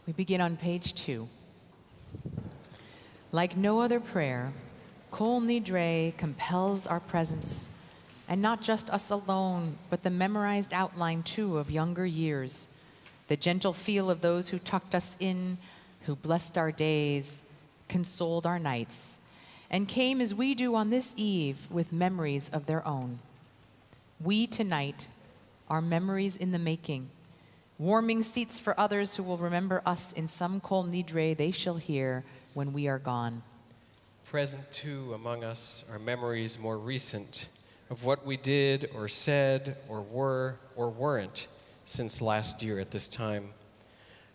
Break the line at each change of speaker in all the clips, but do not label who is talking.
We begin on page 2. Like no other prayer, Kol Nidre compels our presence, and not just us alone, but the memorized outline too of younger years, The gentle feel of those who tucked us in, who blessed our days, consoled our nights, and came as we do on this eve with memories of their own. We tonight are memories in the making, warming seats for others who will remember us in some Kol Nidre they shall hear when we are gone.
Present too among us are memories more recent of what we did or said or were or weren't since last year at this time,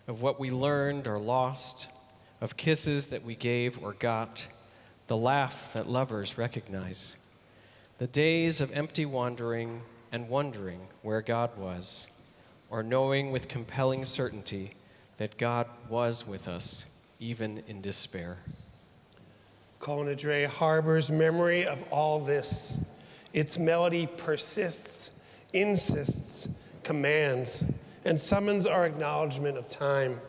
of what we learned or lost, of kisses that we gave or got, the laugh that lovers recognize, the days of empty wandering and wondering where God was, or knowing with compelling certainty that God was with us, even in despair.
Kol Nidre harbors memory of all this. Its melody persists, insists, commands, and summons our acknowledgement of time.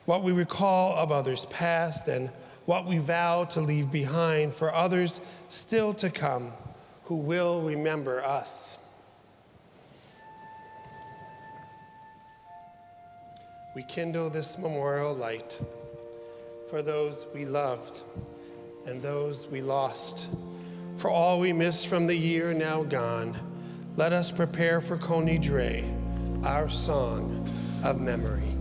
What we recall of others past and what we vow to leave behind for others still to come who will remember us. We kindle this memorial light for those we loved and those we lost, for all we missed from the year now gone. Let us prepare for Kol Nidre, our song of memory.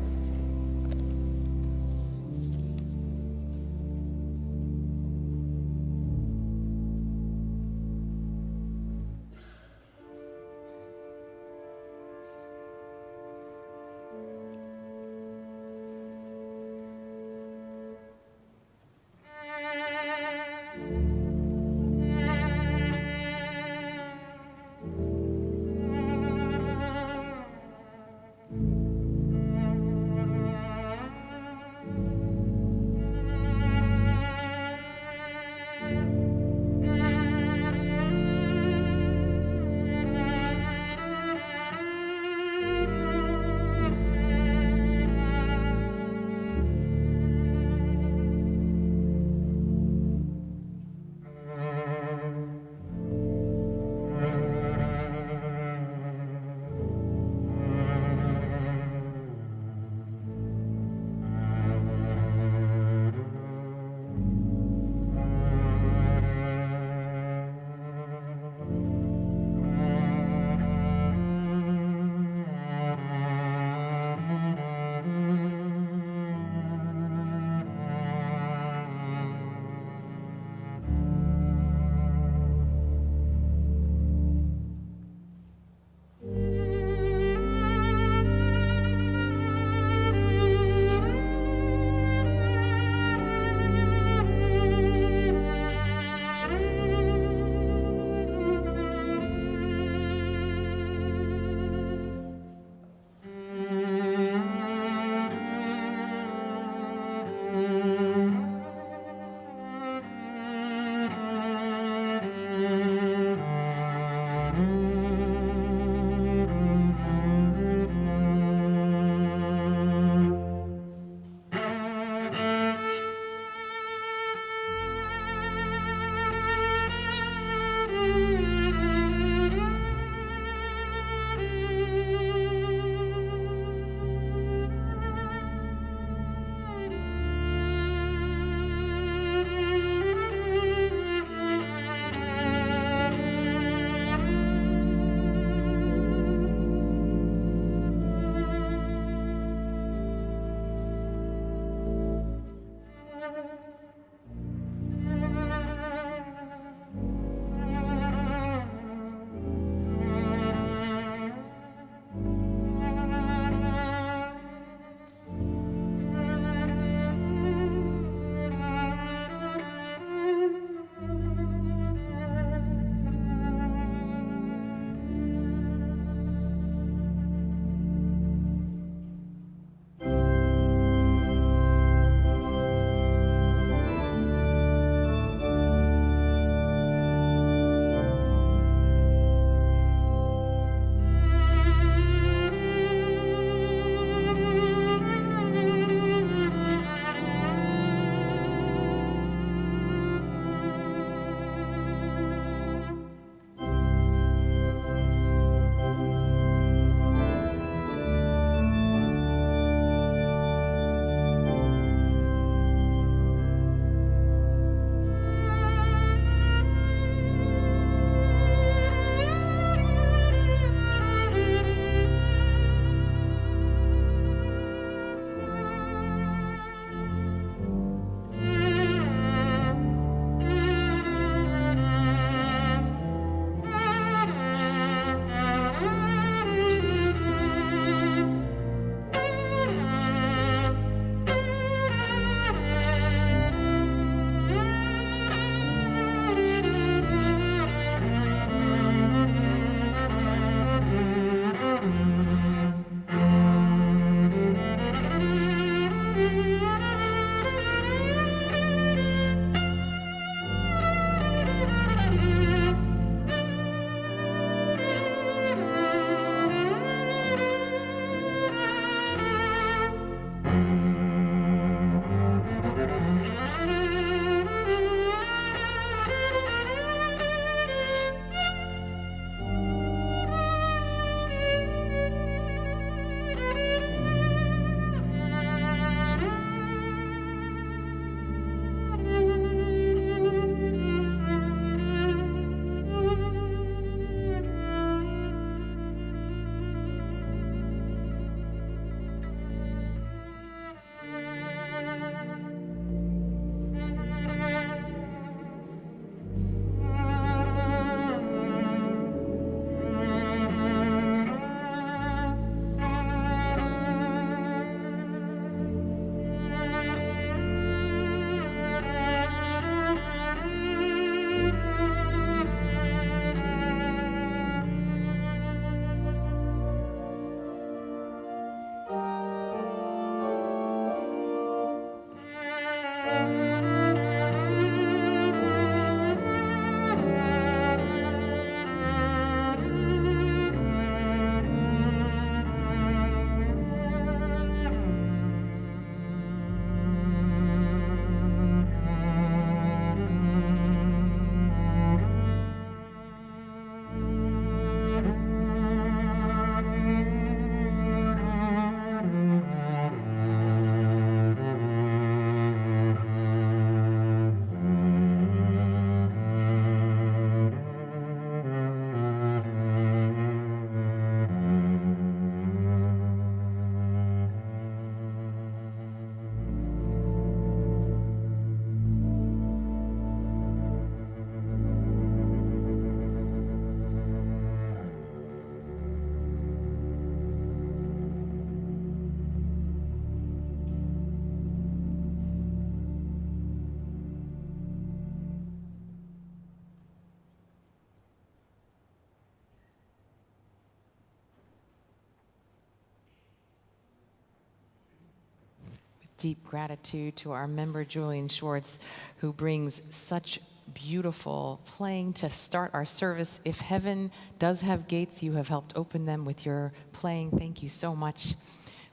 Deep gratitude to our member Julian Schwartz, who brings such beautiful playing to start our service. If heaven does have gates, you have helped open them with your playing. Thank you so much.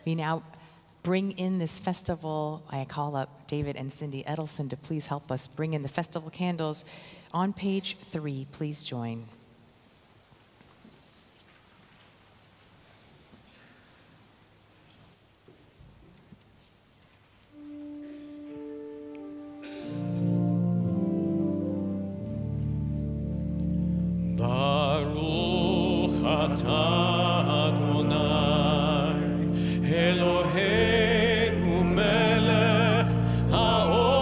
We now bring in this festival. I call up David and Cindy Edelson to please help us bring in the festival candles. On page 3, please join.
Baruch atah Adonai Eloheinu melech haolam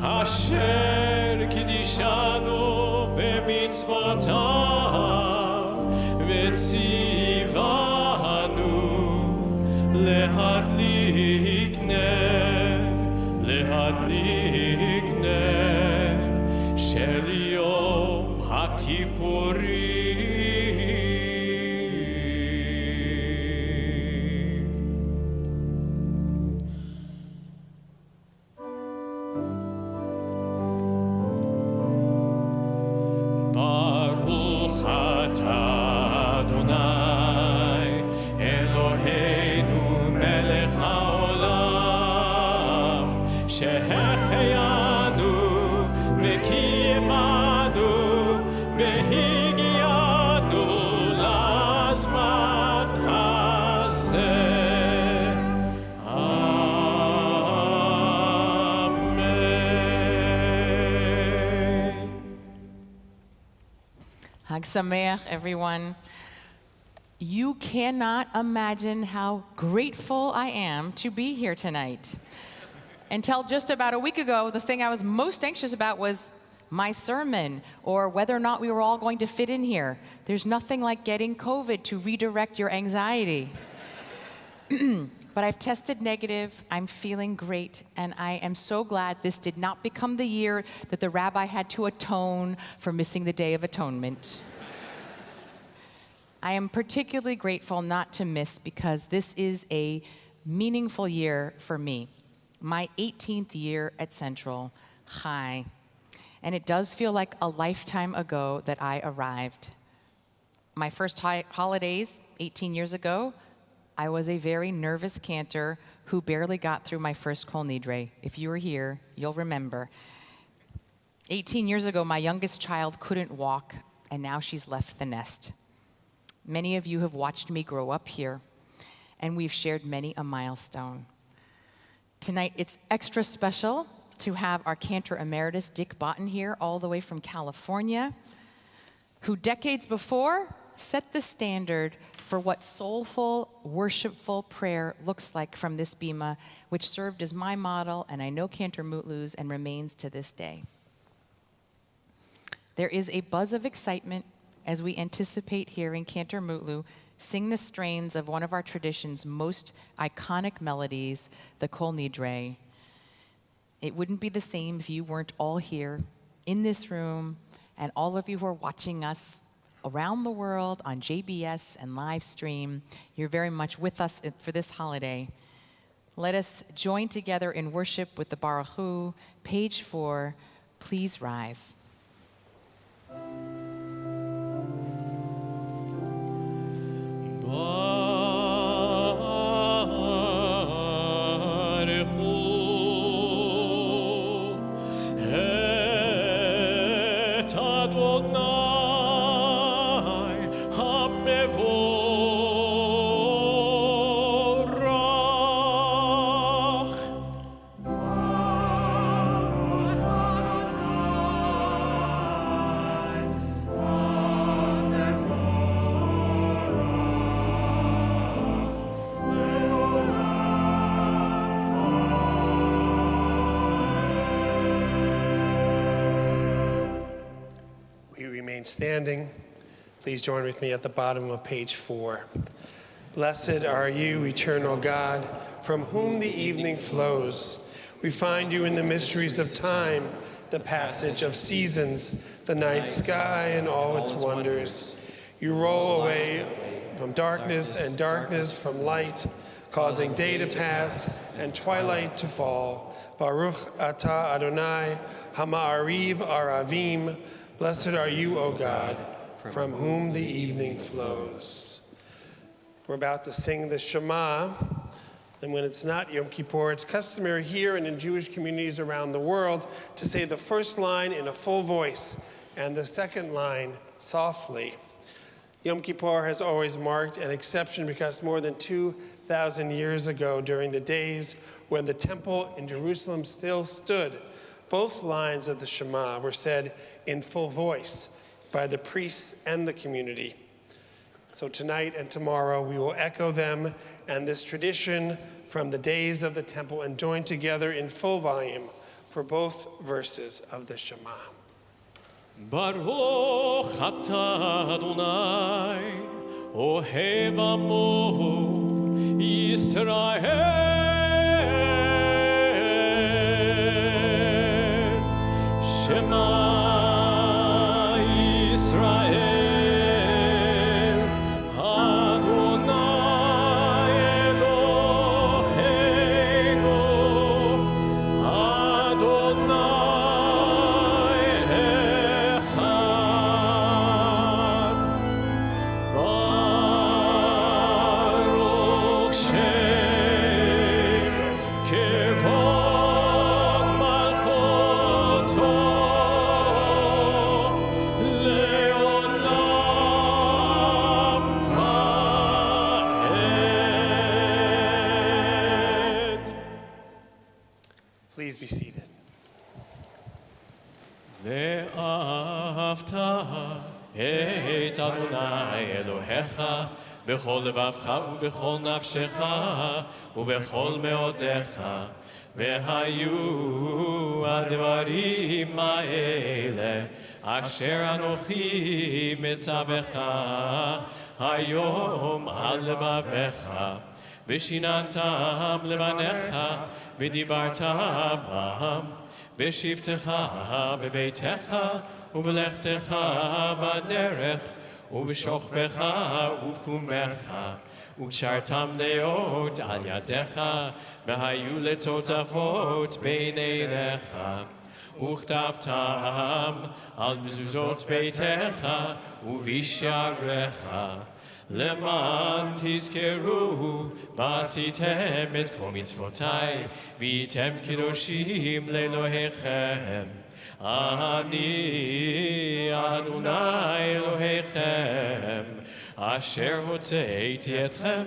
asher kidishanu b'mitzvotav v'tzivanu lehadlik ner של יום הכיפורים. ברוך אתה אדוני אלוהינו מלך העולם שהחיינו וקיימנו והגיענו לזמן הזה. אמן.
Hag Sameach, everyone. You cannot imagine how grateful I am to be here tonight. Until just about a week ago, the thing I was most anxious about was my sermon, or whether or not we were all going to fit in here. There's nothing like getting COVID to redirect your anxiety. But I've tested negative, I'm feeling great, and I am so glad this did not become the year that the rabbi had to atone for missing the Day of Atonement. I am particularly grateful not to miss because this is a meaningful year for me. My 18th year at Central, Chai. And it does feel like a lifetime ago that I arrived. My first holidays, 18 years ago, I was a very nervous cantor who barely got through my first Kol Nidre. If you were here, you'll remember. 18 years ago, my youngest child couldn't walk, and now she's left the nest. Many of you have watched me grow up here, and we've shared many a milestone. Tonight, it's extra special to have our cantor emeritus, Dick Botten, here, all the way from California, who decades before set the standard for what soulful, worshipful prayer looks like from this bima, which served as my model, and I know Cantor Mutlu's, and remains to this day. There is a buzz of excitement as we anticipate hearing Cantor Mutlu sing the strains of one of our tradition's most iconic melodies, the Kol Nidre. It wouldn't be the same if you weren't all here in this room, and all of you who are watching us around the world on JBS and live stream. You're very much with us for this holiday. Let us join together in worship with the Baruch Hu. Page 4, please rise.
Standing, please join with me at the bottom of page 4. Blessed are you, eternal God, from whom the evening flows. We find you in the mysteries of time, the passage of seasons, the night sky and all its wonders. You roll away from darkness and darkness from light, causing day to pass and twilight to fall. Baruch atah Adonai, Hama'ariv Aravim. Blessed are you, O God, from whom the evening flows. We're about to sing the Shema, and when it's not Yom Kippur, it's customary here and in Jewish communities around the world to say the first line in a full voice and the second line softly. Yom Kippur has always marked an exception because more than 2,000 years ago, during the days when the temple in Jerusalem still stood, both lines of the Shema were said in full voice by the priests and the community. So tonight and tomorrow we will echo them and this tradition from the days of the temple and join together in full volume for both verses of the Shema.
Baruch atah Adonai, ohev amo Yisrael. Shema Yisrael, Adonai Eloheinu, Adonai Echad. Baruch Shem Kevod Malchuto Leolam Vaed.
Please be seated.
ואהבת את אדוני אלוהיך בכל לבבך ובכל נפשך ובכל מאודיך, והיו הדברים האלה אשר אנוכי מצווך היום על לבביך, ושיננתם לבניך ודיברת בם בשבתך בביתך ובלכתך בדרך ובשוכבך ובקומך, וקשרתם דעות על ידיך, והיו לטוטפות בין עיניך, וכתבתם על מזוזות ביתך ובשעריך, למען תזכרו מה עשיתם את כל מצוותיי, והייתם קדושים לאלוהיכם. אני אדוני אלוהיכם, אשר הוצאתי אתכם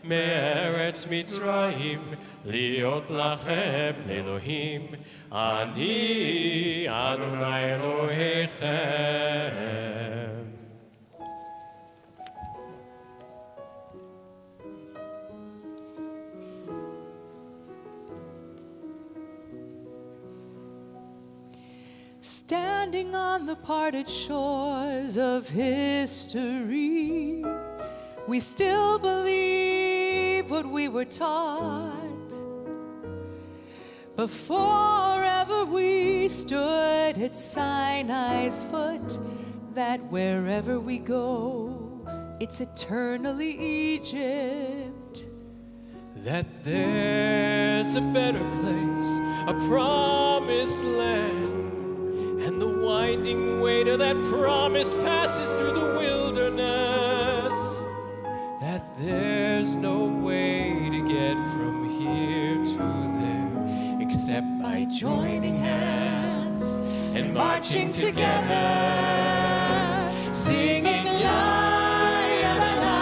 מארץ מצרים, להיות לכם לאלוהים. אני אדוני אלוהיכם.
Standing on the parted shores of history, we still believe what we were taught. Before ever we stood at Sinai's foot, that wherever we go, it's eternally Egypt.
That there's a better place, a promised land, and the winding way to that promise passes through the wilderness. That there's no way to get from here to there except by joining hands and marching together, singing la la la la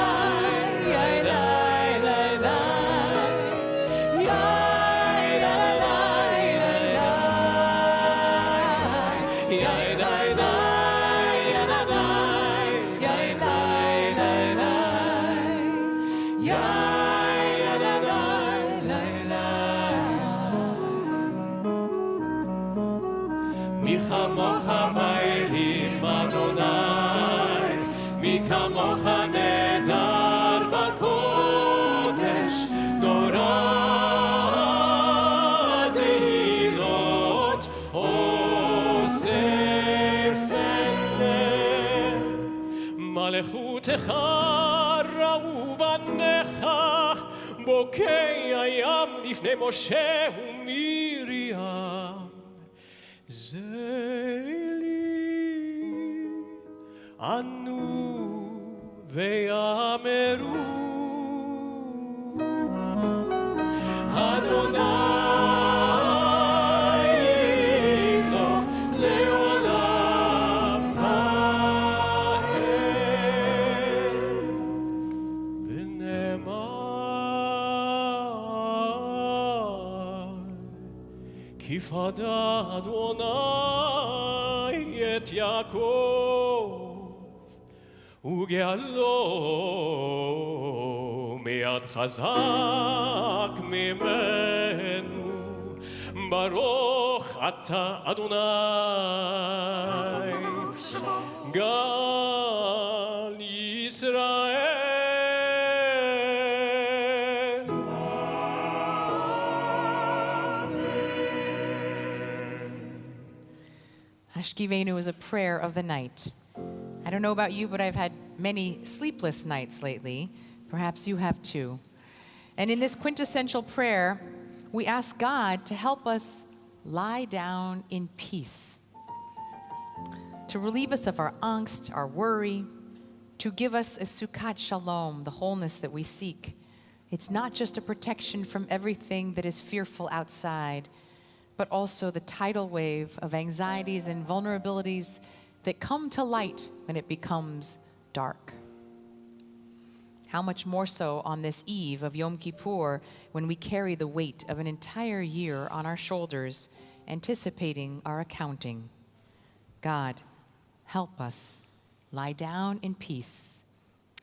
la la la la la la la la. מי כמוך באלים אדוני, מי כמוך נהדר בקודש, נורא תהילות אוסף אלה. מלכותך ראו בניך, בוקי הים לפני משה ומרים. זה לי ענו ויאמרו אדוני ימלוך לעולם ועד. ונאמר כי פדה אדוני את יעקב וגאלו מיד חזק ממנו. ברוך אתה אדוני גל ישראל.
Hashkivenu is a prayer of the night. I don't know about you, but I've had many sleepless nights lately. Perhaps you have too. And in this quintessential prayer, we ask God to help us lie down in peace, to relieve us of our angst, our worry, to give us a sukkat shalom, the wholeness that we seek. It's not just a protection from everything that is fearful outside, but also the tidal wave of anxieties and vulnerabilities that come to light when it becomes dark. How much more so on this eve of Yom Kippur, when we carry the weight of an entire year on our shoulders, anticipating our accounting. God, help us lie down in peace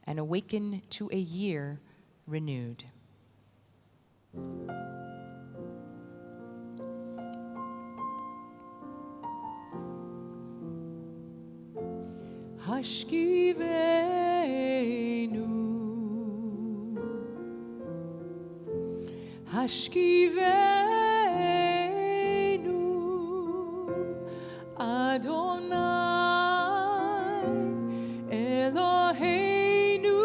and awaken to a year renewed. Hashkivenu, Hashkivenu, Adonai Eloheinu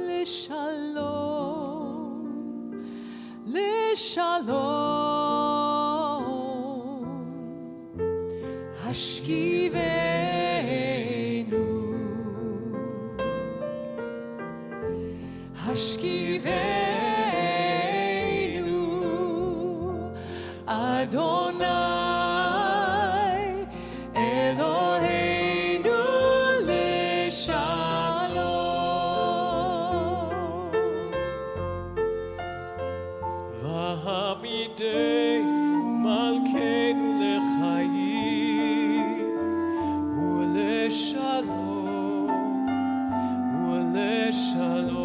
Leshalom, Leshalom, Hashkivenu. Hashkivenu, Adonai Eloheinu Leshalom.
V'hamidei malkeinu lechayim u'leshalom u'leshalom.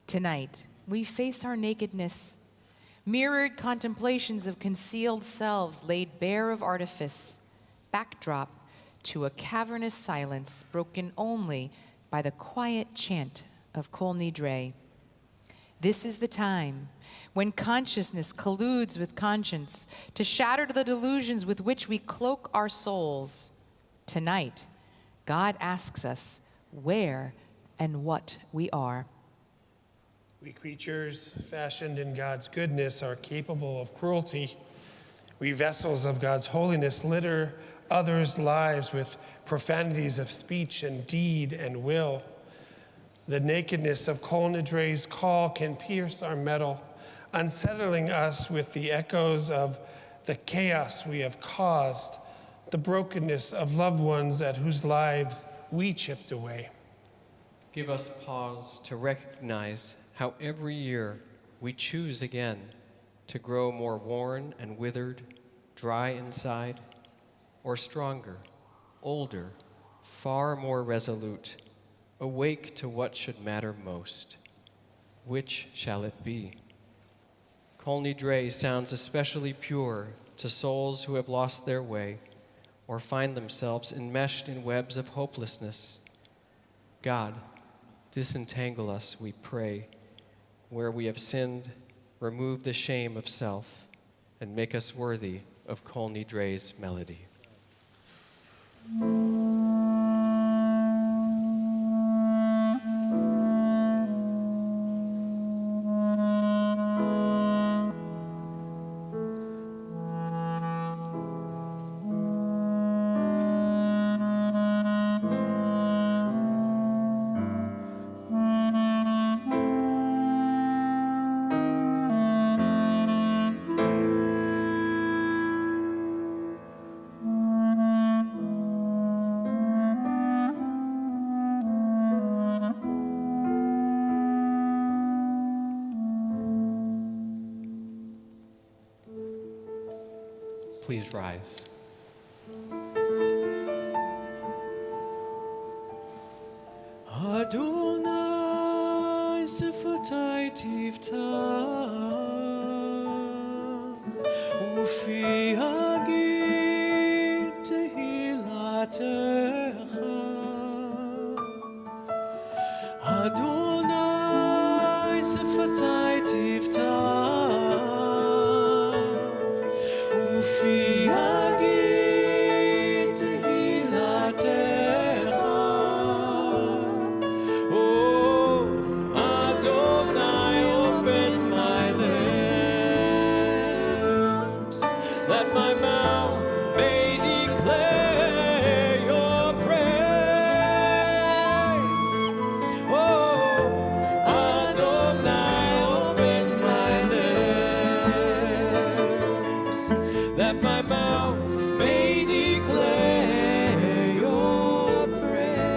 Tonight, we face our nakedness, mirrored contemplations of concealed selves laid bare of artifice, backdrop to a cavernous silence broken only by the quiet chant of Kol Nidre. This is the time when consciousness colludes with conscience to shatter the delusions with which we cloak our souls. Tonight, God asks us where and what we are.
We creatures fashioned in God's goodness are capable of cruelty. We vessels of God's holiness litter others' lives with profanities of speech and deed and will. The nakedness of Kol Nidre's call can pierce our metal, unsettling us with the echoes of the chaos we have caused, the brokenness of loved ones at whose lives we chipped away.
Give us pause to recognize how every year we choose again to grow more worn and withered, dry inside, or stronger, older, far more resolute, awake to what should matter most. Which shall it be? Kol Nidre sounds especially pure to souls who have lost their way or find themselves enmeshed in webs of hopelessness. God, disentangle us, we pray. Where we have sinned, remove the shame of self and make us worthy of Kol Nidre's melody. Please rise.
Adonai sefatai tiftach ufi hagid tehilatecha. Adonai sefatai tiftach ufi hagid tehilatecha. Oh, Adonai, open my lips, that my mouth may declare your praise. Oh, Adonai, open my lips, that my mouth may declare your praise.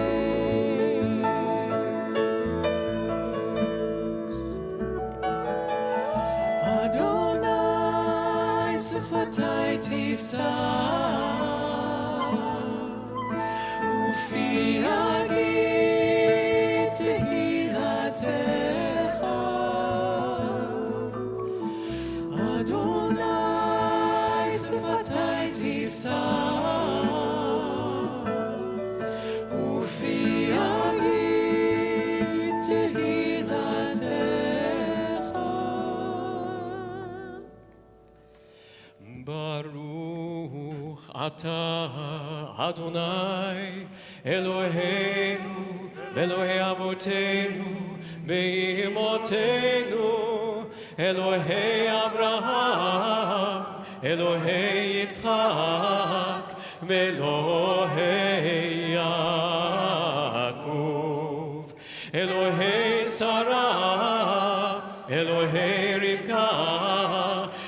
Adonai sefatai tiftach ufi hagid tehilatecha. Adonai sefatai tiftach ufi hagid tehilatecha. Baruch atah Adonai Eloheinu Elohei avotenu ve'imotenu Elohei Abraham Elohei Yitzchak ve'Elohei Yaakov Elohei Sarah Elohei Rivka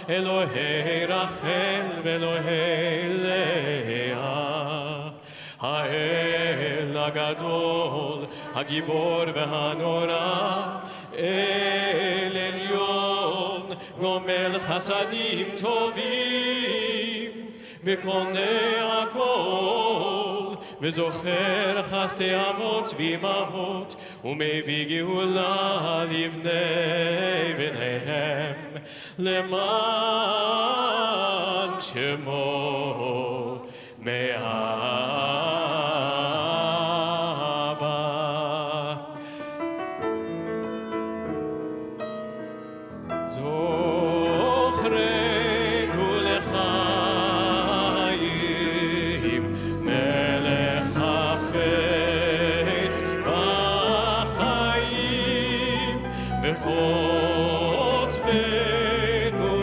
Elohei Rachel ve'Elohei Leah Ha'el Hagadol Hagibor ve'Hanora El Elyon Gomel Chasadim Tovim V'konei Hakol V'zocher Chasdei Avot v'Imahot U'mevii Geula livnei bneihem Leman Shemo me'ahava. זכרנו לחיים, מלך חפץ בחיים, וכותבנו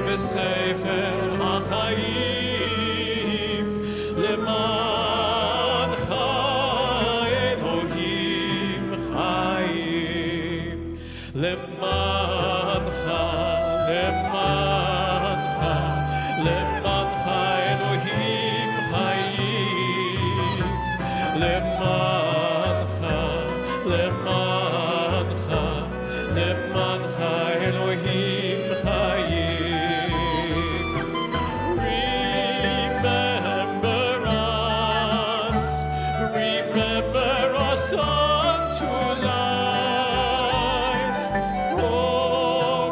בספר החיים, למענך אלוהים חיים, למענך, למענך, למענך אלוהים חיים, למענך, למענך, למענך אלוהים חיים. Remember us unto life, O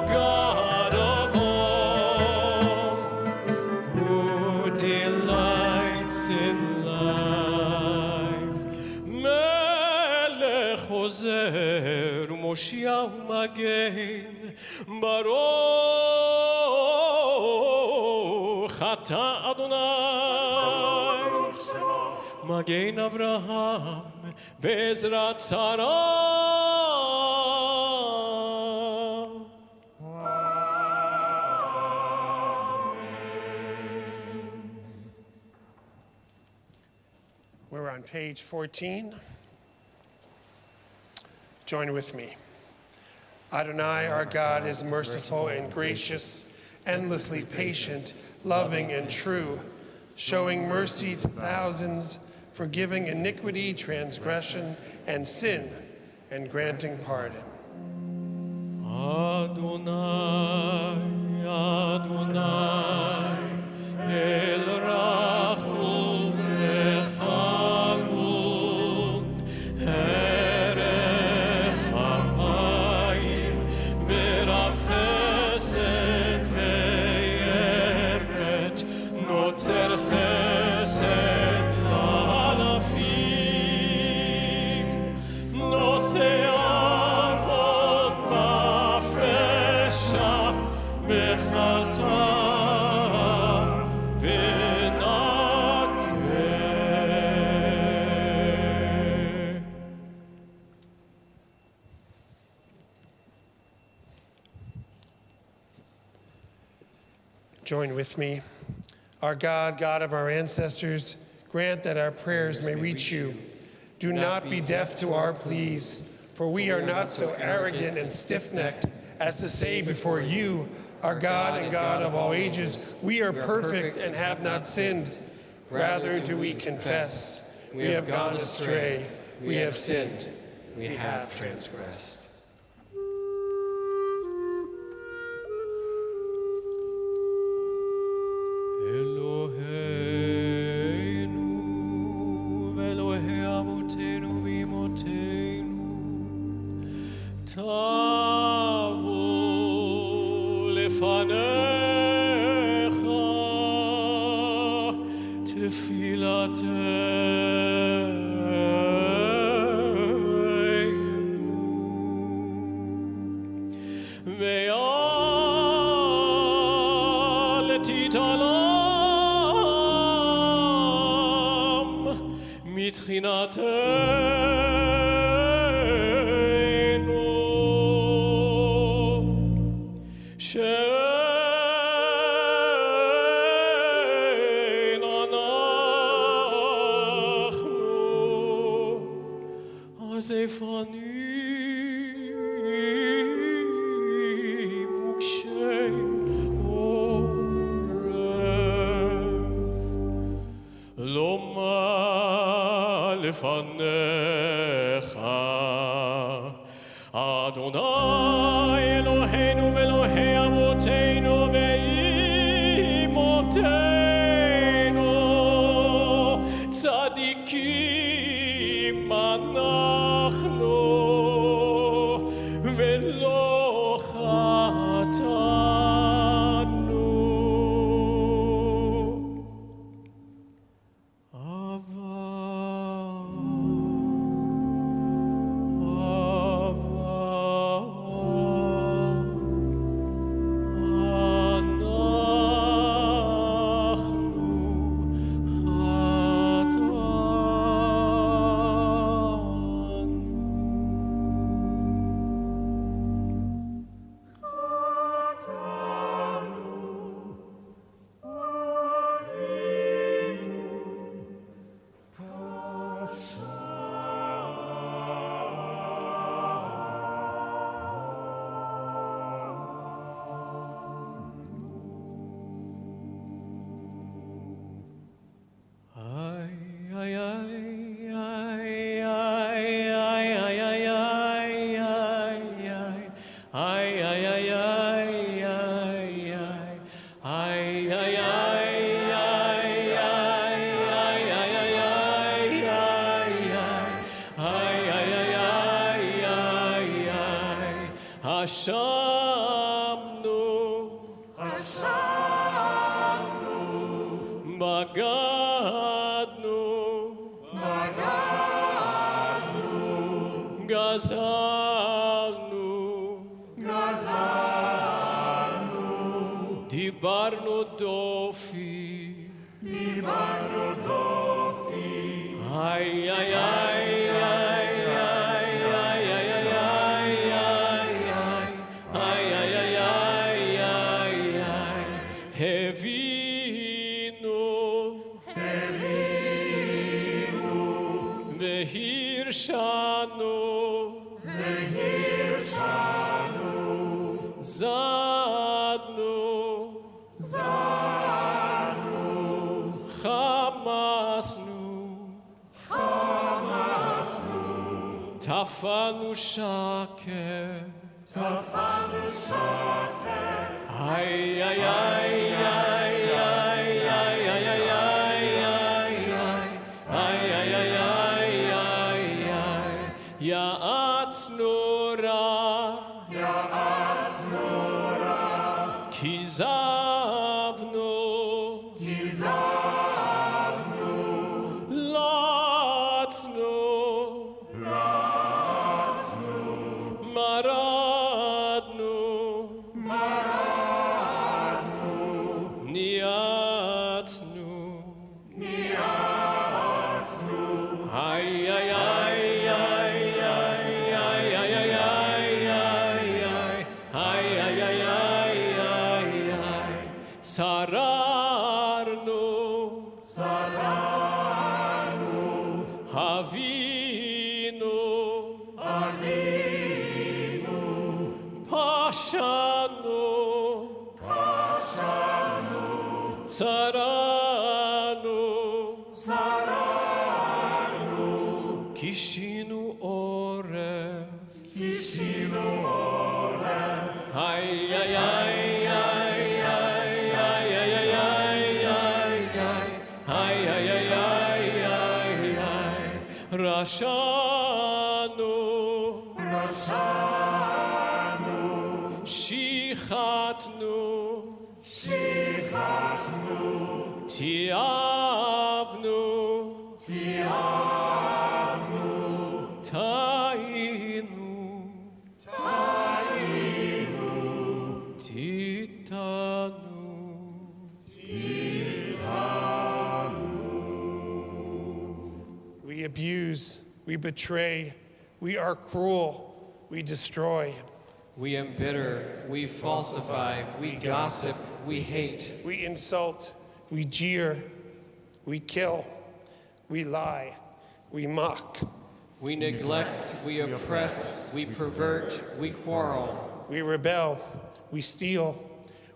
God of all, who delights in life. Melech Ozer uMoshia uMagen, Baruch Ata Adonai, Magen Avraham, Bezrat Sarah.
We're on page 14. Join with me. Adonai, our God, is merciful and gracious, endlessly patient, loving and true, showing mercy to thousands, forgiving iniquity, transgression, and sin, and granting pardon.
Adonai, Adonai, El Rachum Lechanun, Erech Apayim, Berav Chesed ve'emet, Notzer Chesed la'alafim, Nosei avot ba'fesha, Bechata v'nakeh.
Join with me. Our God, God of our ancestors, grant that our prayers may reach you. Do not be deaf to our pleas, for we are not so arrogant and stiff-necked as to say before you, our God and God of all ages, we are perfect and have not sinned. Rather do we confess, we have gone astray, we have sinned, we have transgressed.
Eloheinu ve'Elohei avotenu v'imotenu, tavu lefanecha tefilateinu, ve'al titalam mitchinatenu, she'en anachnu azeifanim ukshei oref, loma lefanecha, Adonai Eloheinu ve'Elohei avotenu ve'imotenu, tzadikim anachnu ve'lo chatanu. Ava, Anna. אשמנו, בגדנו, גזלנו, דיברנו דופי, איי איי איי איי איי איי איי איי איי הבינו והרשענו זדנו חמסנו טפלנו שקר איי איי איי איי איי איי איי איי איי איי יעצנו רע כיזבנו לצנו מרדנו ניאצנו איי איי איי איי איי איי איי איי איי איי איי איי שררנו הבינו פשענו צרנו כישינו עורף איי איי איי איי איי איי איי איי איי איי רשענו שיחתנו תיעבנו טעינו
We abuse, we betray, we are cruel, we destroy,
We embitter, we falsify, we gossip, we hate.
we insult, we jeer, we kill, we lie, we mock,
We neglect, we oppress, we pervert, we quarrel.
we rebel, we steal,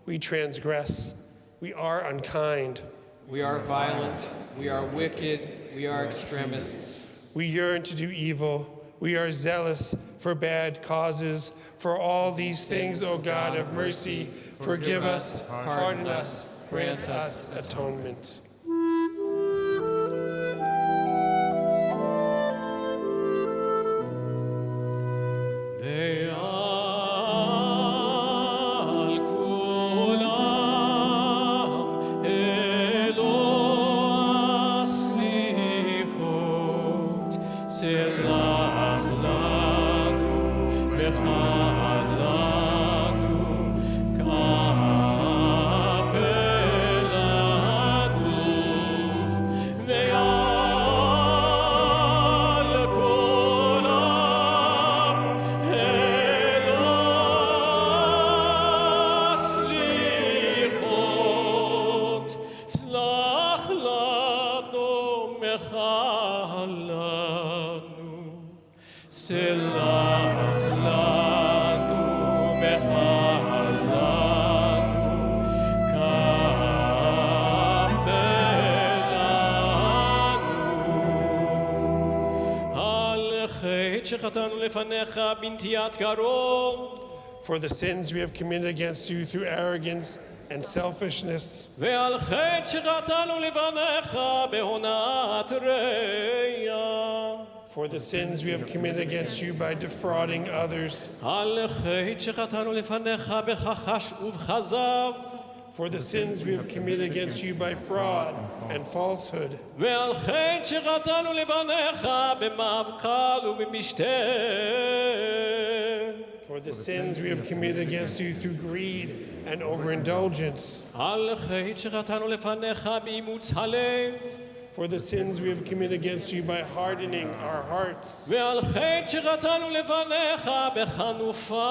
we transgress, we are unkind,
We are violent, we are wicked, we are extremists.
we yearn to do evil, we are zealous for bad causes. For all these things, O God of mercy, forgive us, pardon us, grant us atonement.
ועל כולם אלו הסליחות סלח לנו וחד לנו כפר לנו ועל כולם אלו הסליחות סלח לנו מחל לנו סלח לנו מחל לנו קבל לנו על חטא שחטאנו לפניך בנטיית קרוב
For the sins we have committed against you through arrogance and selfishness,
ועל חטא שחטאנו לפניך בהונאת ראייה
For the sins we have committed against you by defrauding others.
על חטא שחטאנו לפניך בכחש ובכזב,
For the sins we have committed against you by fraud and falsehood.
ועל חטא שחטאנו לפניך במאבקל ובמשתה.
For the sins we have committed against you through greed and overindulgence.
על חטא שחטאנו לפניך באימוץ הלב,
For the sins we have committed against you by hardening our hearts.
ועל חטא שחטאנו לפניך בחנופה.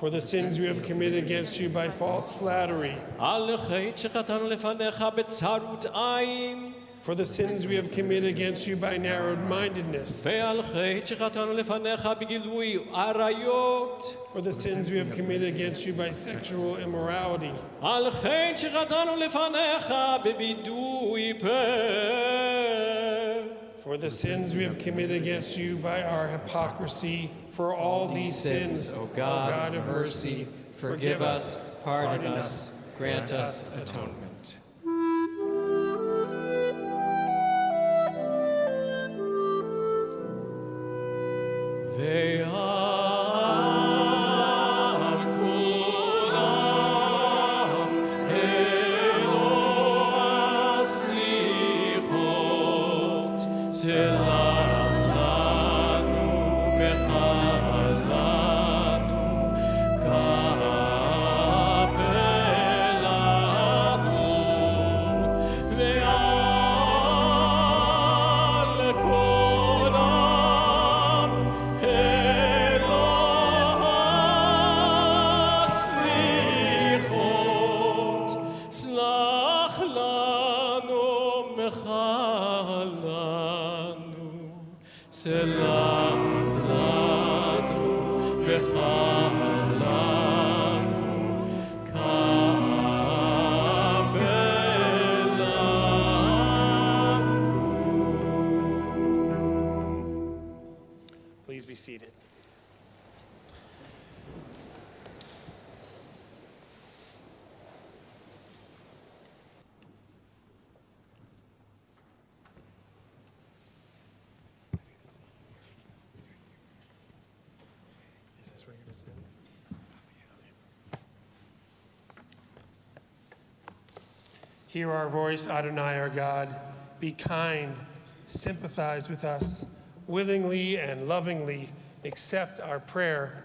For the sins we have committed against you by false flattery.
על חטא שחטאנו לפניך בצרות עין,
For the sins we have committed against you by narrowed-mindedness.
ועל חטא שחטאנו לפניך בגילוי עריות,
For the sins we have committed against you by sexual immorality.
על חטא שחטאנו לפניך בווידוי פה.
For the sins we have committed against you by our hypocrisy. For all these sins,
O God of mercy, forgive us, pardon us, grant us atonement.
ועל כולם אלו הסליחות, סלח לנו מחלנו, כפר לנו, ועל כולם אלו הסליחות, סלח לנו מחלנו, סלח לנו מחלנו, כפר לנו.
Please be seated. Is this where you're going to sit? Hear our voice, Adonai our God. Be kind, sympathize with us, willingly and lovingly accept our prayer.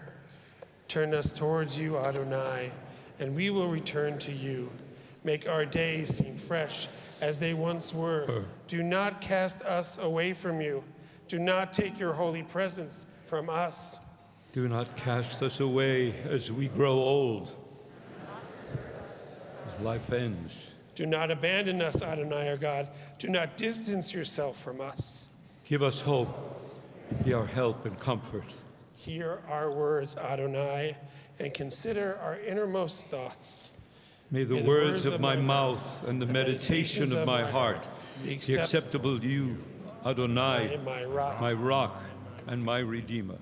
Turn us towards you, Adonai, and we will return to you. Make our days seem fresh as they once were. Do not cast us away from you. Do not take your holy presence from us.
Do not cast us away as we grow old, as life ends.
Do not abandon us, Adonai our God. Do not distance yourself from us.
Give us hope, be our help and comfort.
Hear our words, Adonai, and consider our innermost thoughts.
May the words of my mouth and the meditation of my heart be acceptable to you, Adonai,
my rock.
my rock and my redeemer.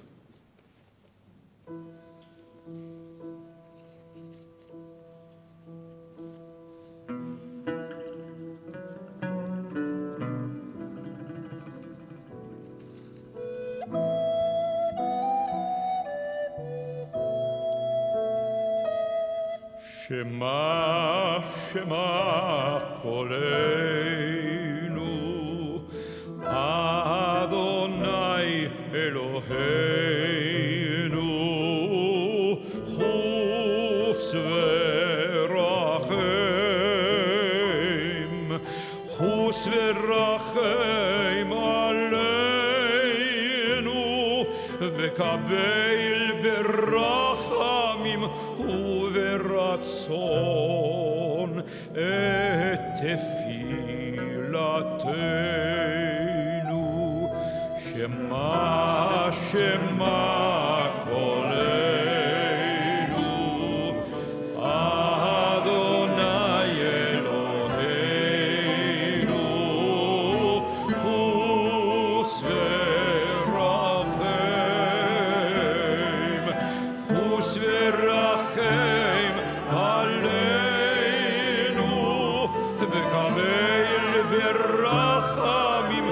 Shema, Shema, Koleinu, Adonai Eloheinu, Chus v'rachem aleinu, v'kabeil berachamim uveratzon et tefilatenu. Shema, Shema, Koleinu, Adonai Eloheinu, Chus v'rachem aleinu, v'kabeil berachamim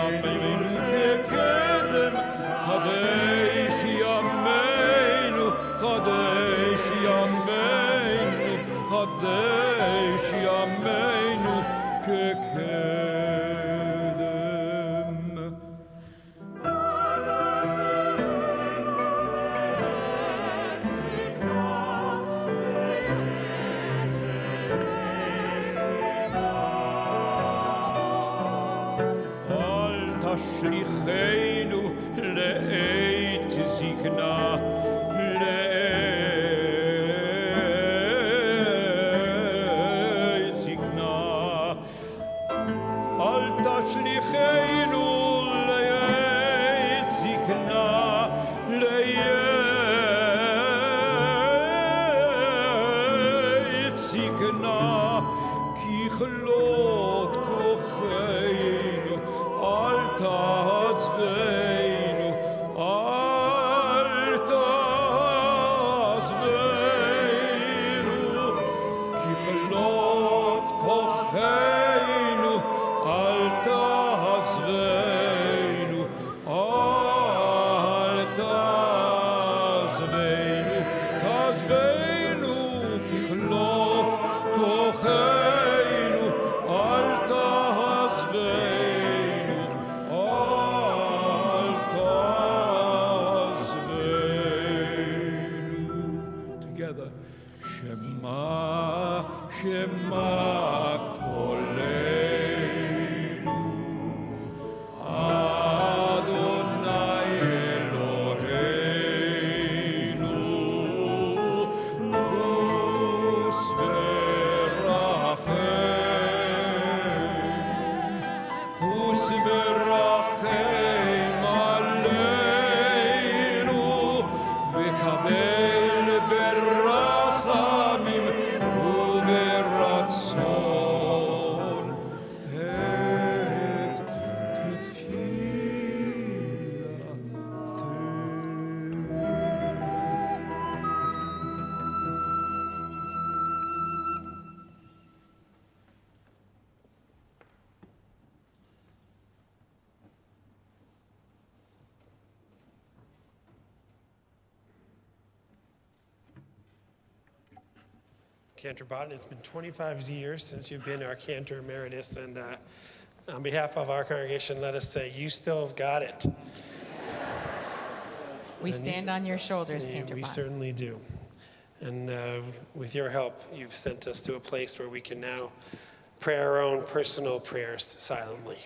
yameinu kekedem Chadesh yameinu Chadesh yameinu Chadesh yameinu kekedem תשליכנו לעת זקנה, לעת זקנה. אל תשליכנו לעת זקנה, לעת זקנה, ככלות כוחנו אל תעזבנו, אל תעזבנו, ככלות כוחנו אל תעזבנו, אל תעזבנו, תעזבנו, ככלות כוחנו אל תעזבנו. Together, Shema, Shema, Kolenu, Adonai Eloheinu, Chus v'rachem, Chus v'rachem aleinu, v'kabel ברחמים וברצון את
Cantor Bodden, it's been 25 years since you've been our Cantor Emeritus, and on behalf of our congregation, let us say, you still have got it.
We stand on your shoulders,
Yeah,
Cantor
we
Bond.
certainly do. And with your help, you've sent us to a place where we can now pray our own personal prayers silently.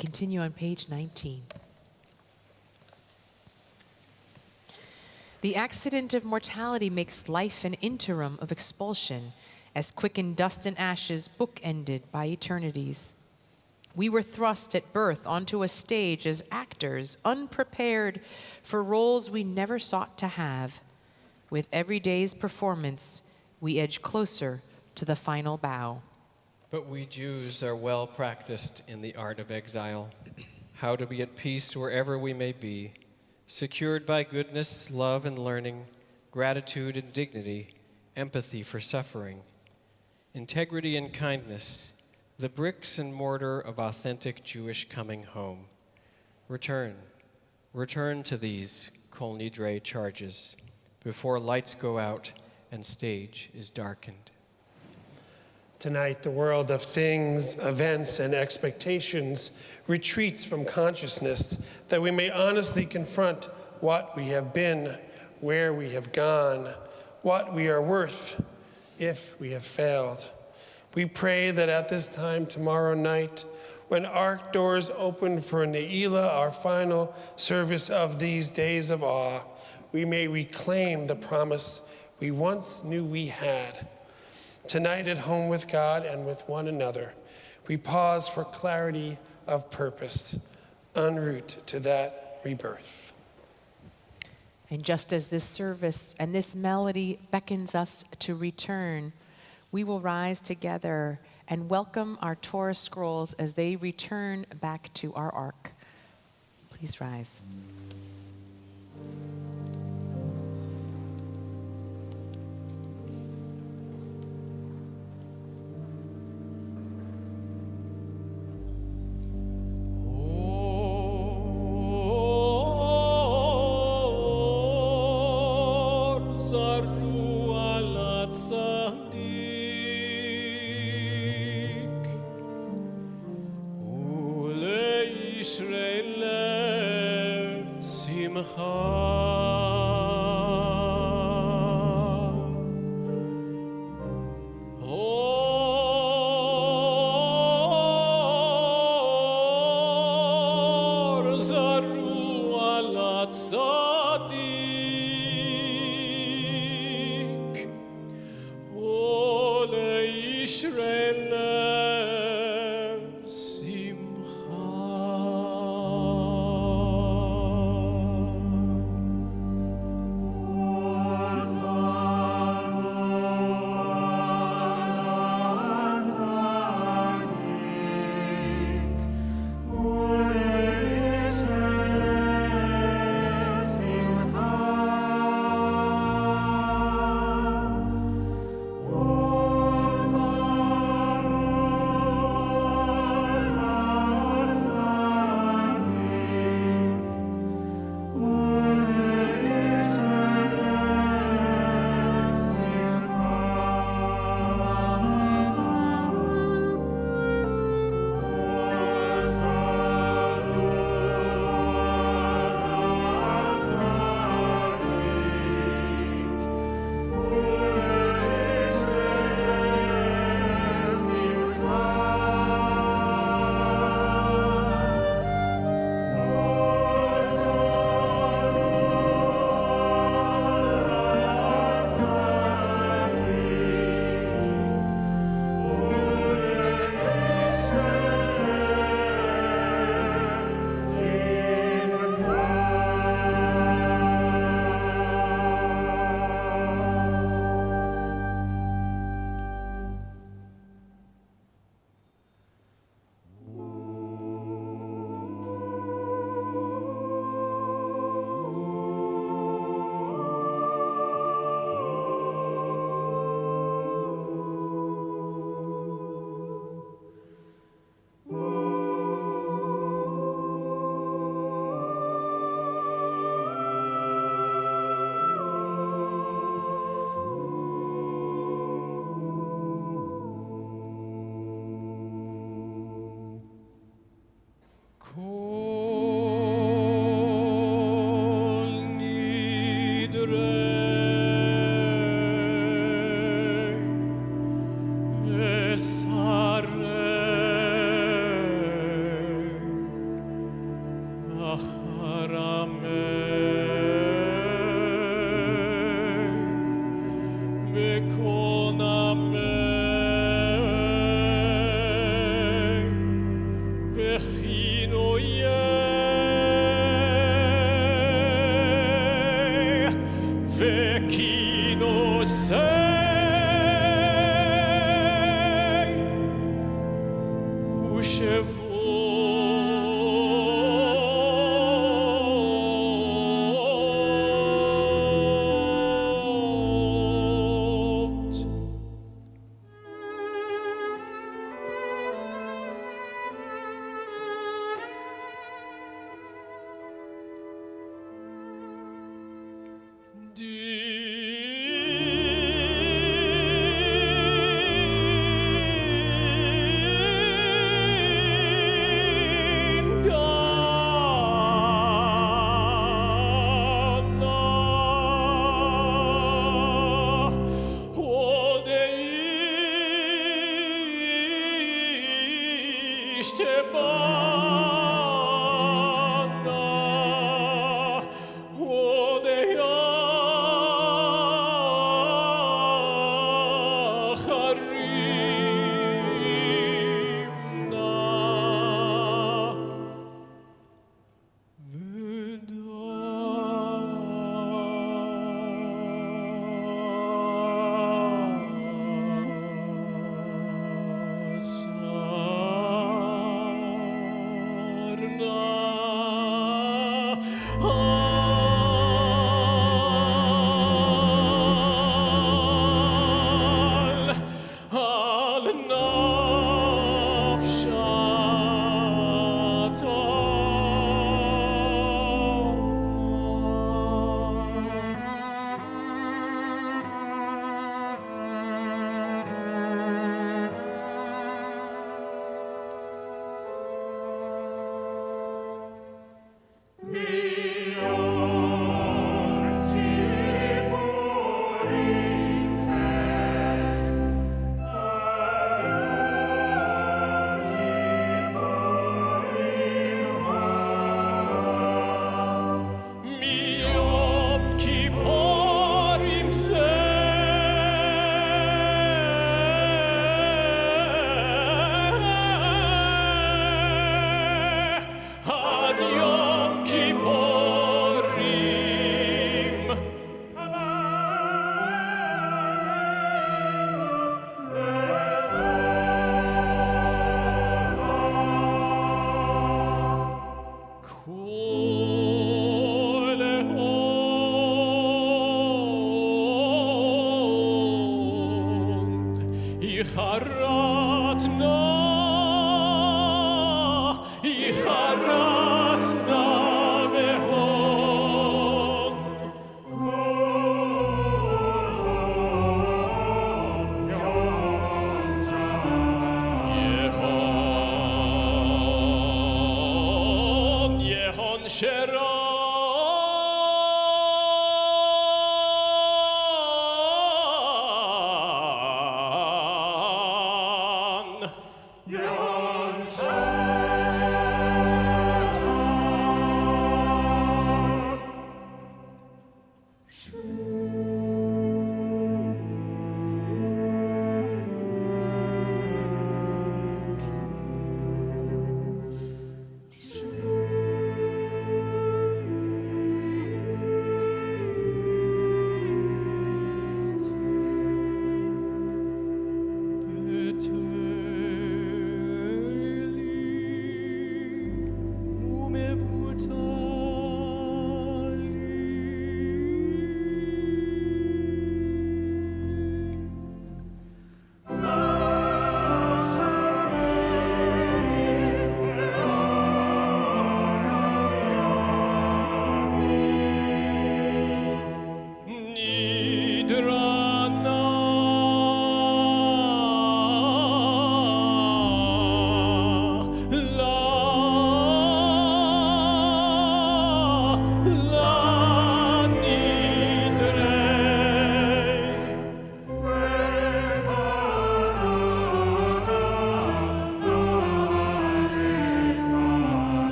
continue on page 19. The accident of mortality makes life an interim of expulsion, as quickened dust and ashes book-ended by eternities. We were thrust at birth onto a stage as actors, unprepared for roles we never sought to have. With every day's performance, we edge closer to the final bow.
But we Jews are well practiced in the art of exile, how to be at peace wherever we may be, secured by goodness, love, and learning, gratitude and dignity, empathy for suffering, integrity and kindness, the bricks and mortar of authentic Jewish coming home. Return to these Kol Nidre charges before lights go out and stage is darkened.
Tonight, the world of things, events, and expectations retreats from consciousness that we may honestly confront what we have been, where we have gone, what we are worth if we have failed. We pray that at this time tomorrow night, when Ark doors open for Ne'ilah, our final service of these days of awe, we may reclaim the promise we once knew we had. Tonight at home with God and with one another, we pause for clarity of purpose, en route to that rebirth.
And just as this service and this melody beckons us to return, we will rise together and welcome our Torah scrolls as they return back to our ark. Please rise.
Simcha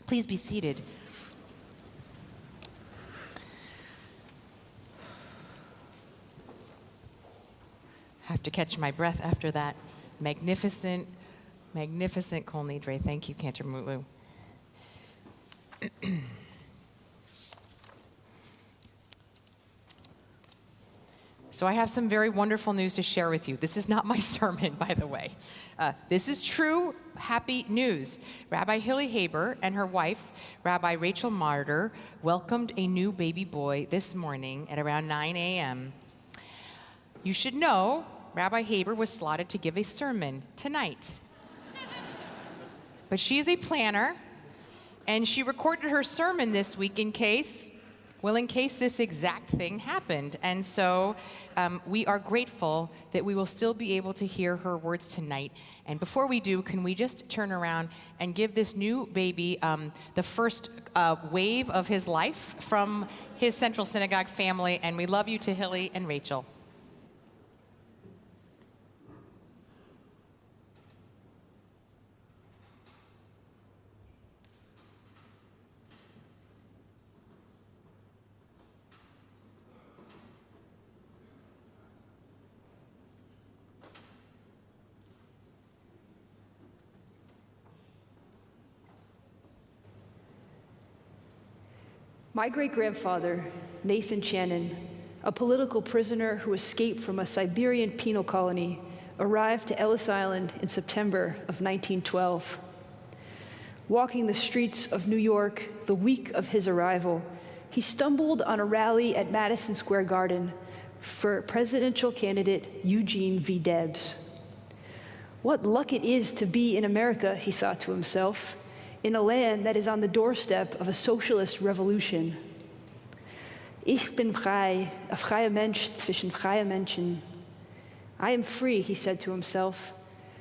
Please be seated. Have to catch my breath after that magnificent, magnificent Kol Nidre. Thank you, Cantor Mulu. So I have some very wonderful news to share with you. This is not my sermon, by the way. This is true, happy news. Rabbi Hilly Haber and her wife, Rabbi Rachel Martyr, welcomed a new baby boy this morning at around 9 a.m. You should know, Rabbi Haber was slotted to give a sermon tonight. But she is a planner, and she recorded her sermon this week in case this exact thing happened. And so we are grateful that we will still be able to hear her words tonight. And before we do, can we just turn around and give this new baby the first wave of his life from his Central Synagogue family. And we love you to Hilly and Rachel.
My great-grandfather, Nathan Channon, a political prisoner who escaped from a Siberian penal colony, arrived to Ellis Island in September of 1912. Walking the streets of New York the week of his arrival, he stumbled on a rally at Madison Square Garden for presidential candidate Eugene V. Debs. What luck it is to be in America, he thought to himself, in a land that is on the doorstep of a socialist revolution. Ich bin frei, a freier Mensch zwischen freien Menschen. I am free, he said to himself,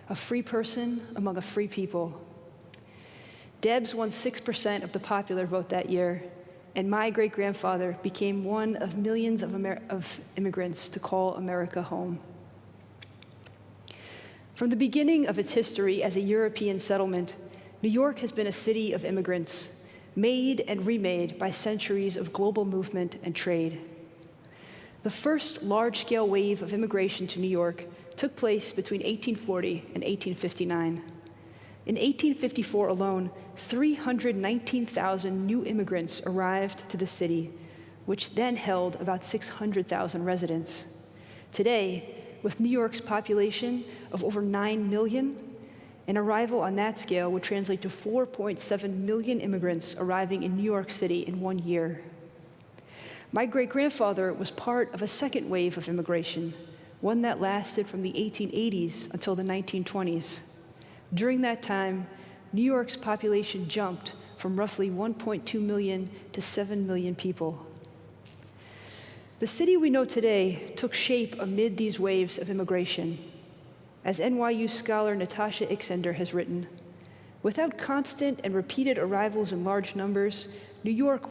a free person among a free people. Debs won 6% of the popular vote that year, and my great-grandfather became one of millions of immigrants to call America home. From the beginning of its history as a European settlement, New York has been a city of immigrants, made and remade by centuries of global movement and trade. The first large-scale wave of immigration to New York took place between 1840 and 1859. In 1854 alone, 319,000 new immigrants arrived to the city, which then held about 600,000 residents. Today, with New York's population of over 9 million, an arrival on that scale would translate to 4.7 million immigrants arriving in New York City in 1 year. My great-grandfather was part of a second wave of immigration, one that lasted from the 1880s until the 1920s. During that time, New York's population jumped from roughly 1.2 million to 7 million people. The city we know today took shape amid these waves of immigration. As NYU scholar Natasha Ixender has written, without constant and repeated arrivals in large numbers, New York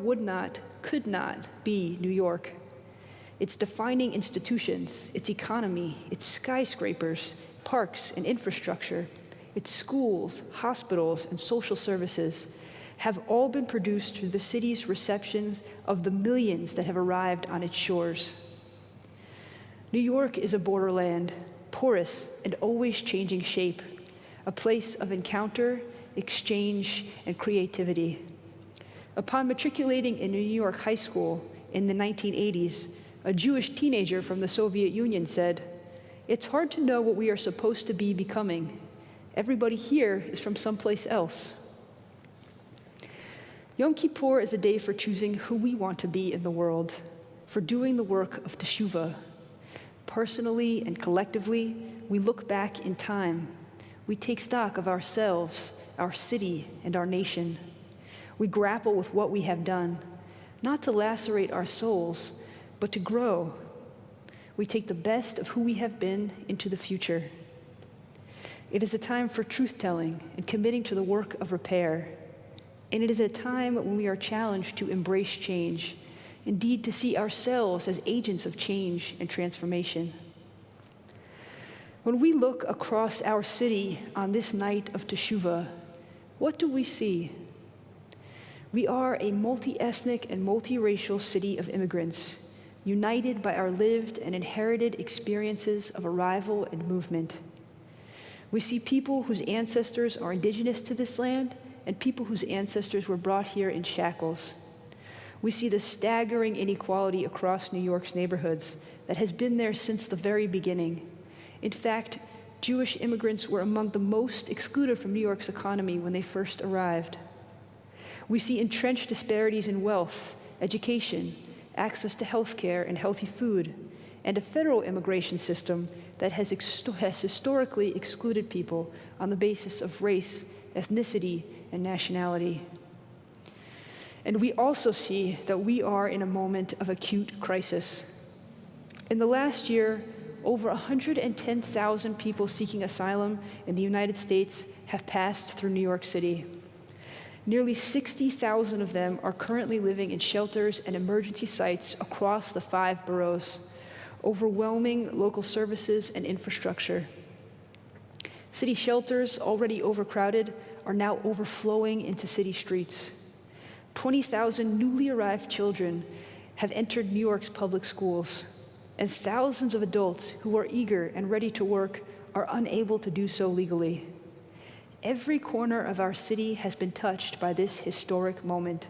could not be New York. Its defining institutions, its economy, its skyscrapers, parks and infrastructure, its schools, hospitals, and social services have all been produced through the city's receptions of the millions that have arrived on its shores. New York is a borderland, porous and always changing shape, a place of encounter, exchange, and creativity. Upon matriculating in New York High School in the 1980s, a Jewish teenager from the Soviet Union said, "It's hard to know what we are supposed to be becoming. Everybody here is from someplace else." Yom Kippur is a day for choosing who we want to be in the world, for doing the work of teshuvah. Personally and collectively, we look back in time. We take stock of ourselves, our city, and our nation. We grapple with what we have done, not to lacerate our souls, but to grow. We take the best of who we have been into the future. It is a time for truth-telling and committing to the work of repair. And it is a time when we are challenged to embrace change, indeed to see ourselves as agents of change and transformation. When we look across our city on this night of Teshuvah, what do we see? We are a multi-ethnic and multiracial city of immigrants, united by our lived and inherited experiences of arrival and movement. We see people whose ancestors are indigenous to this land and people whose ancestors were brought here in shackles. We see the staggering inequality across New York's neighborhoods that has been there since the very beginning. In fact, Jewish immigrants were among the most excluded from New York's economy when they first arrived. We see entrenched disparities in wealth, education, access to health care and healthy food, and a federal immigration system that has historically excluded people on the basis of race, ethnicity, and nationality. And we also see that we are in a moment of acute crisis. In the last year, over 110,000 people seeking asylum in the United States have passed through New York City. Nearly 60,000 of them are currently living in shelters and emergency sites across the 5 boroughs, overwhelming local services and infrastructure. City shelters, already overcrowded, are now overflowing into city streets. 20,000 newly arrived children have entered New York's public schools, and thousands of adults who are eager and ready to work are unable to do so legally. Every corner of our city has been touched by this historic moment.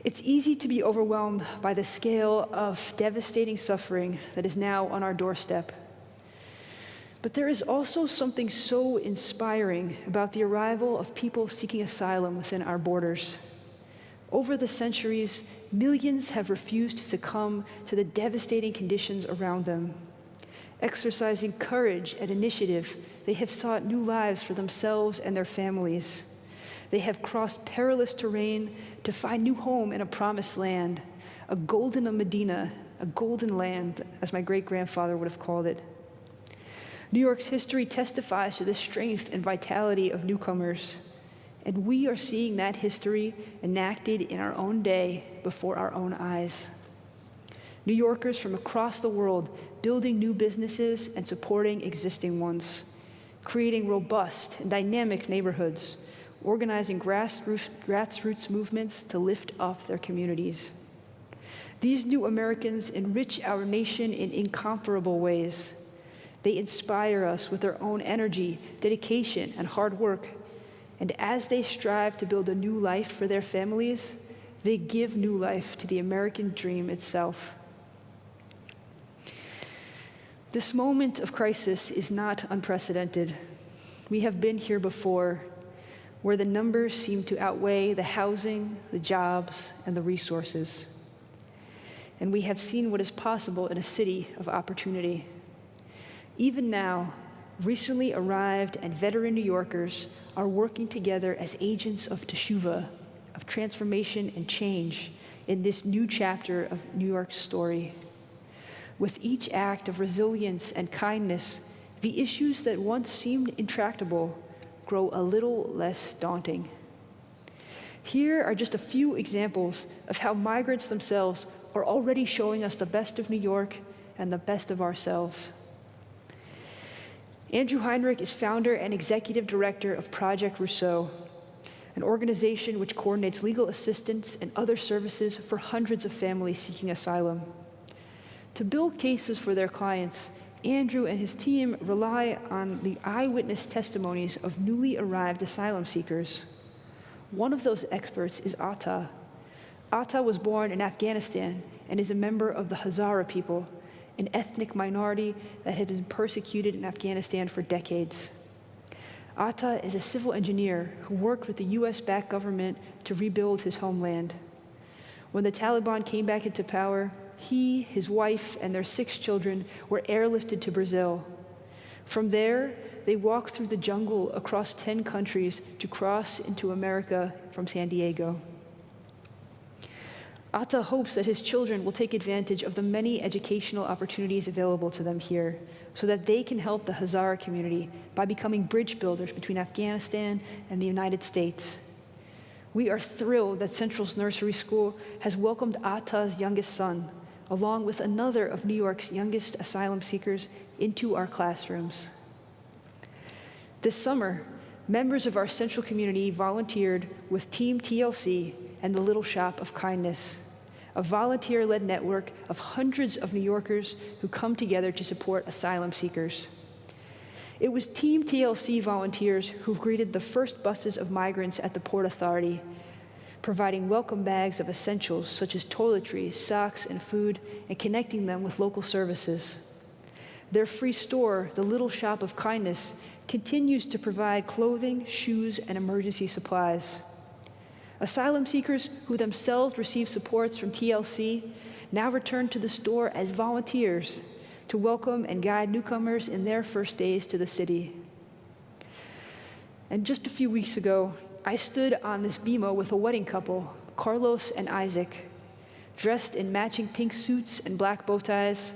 It's easy to be overwhelmed by the scale of devastating suffering that is now on our doorstep. But there is also something so inspiring about the arrival of people seeking asylum within our borders. Over the centuries, millions have refused to succumb to the devastating conditions around them. Exercising courage and initiative, they have sought new lives for themselves and their families. They have crossed perilous terrain to find new home in a promised land, a golden Medina, a golden land, as my great-grandfather would have called it. New York's history testifies to the strength and vitality of newcomers, and we are seeing that history enacted in our own day before our own eyes. New Yorkers from across the world building new businesses and supporting existing ones, creating robust and dynamic neighborhoods, organizing grassroots movements to lift up their communities. These new Americans enrich our nation in incomparable ways. They inspire us with their own energy, dedication, and hard work. And as they strive to build a new life for their families, they give new life to the American dream itself. This moment of crisis is not unprecedented. We have been here before, where the numbers seem to outweigh the housing, the jobs, and the resources. And we have seen what is possible in a city of opportunity. Even now, recently arrived and veteran New Yorkers are working together as agents of teshuvah, of transformation and change in this new chapter of New York's story. With each act of resilience and kindness, the issues that once seemed intractable grow a little less daunting. Here are just a few examples of how migrants themselves are already showing us the best of New York and the best of ourselves. Andrew Heinrich is founder and executive director of Project Rousseau, an organization which coordinates legal assistance and other services for hundreds of families seeking asylum. To build cases for their clients, Andrew and his team rely on the eyewitness testimonies of newly arrived asylum seekers. One of those experts is Atta. Atta was born in Afghanistan and is a member of the Hazara people, an ethnic minority that had been persecuted in Afghanistan for decades. Atta is a civil engineer who worked with the US-backed government to rebuild his homeland. When the Taliban came back into power, he, his wife, and their 6 children were airlifted to Brazil. From there, they walked through the jungle across 10 countries to cross into America from San Diego. Atta hopes that his children will take advantage of the many educational opportunities available to them here so that they can help the Hazara community by becoming bridge builders between Afghanistan and the United States. We are thrilled that Central's nursery school has welcomed Atta's youngest son, along with another of New York's youngest asylum seekers, into our classrooms. This summer, members of our Central community volunteered with Team TLC and the Little Shop of Kindness, a volunteer-led network of hundreds of New Yorkers who come together to support asylum seekers. It was Team TLC volunteers who greeted the first buses of migrants at the Port Authority, providing welcome bags of essentials such as toiletries, socks, and food, and connecting them with local services. Their free store, the Little Shop of Kindness, continues to provide clothing, shoes, and emergency supplies. Asylum seekers who themselves receive supports from TLC now return to the store as volunteers to welcome and guide newcomers in their first days to the city. And just a few weeks ago, I stood on this bima with a wedding couple, Carlos and Isaac. Dressed in matching pink suits and black bow ties,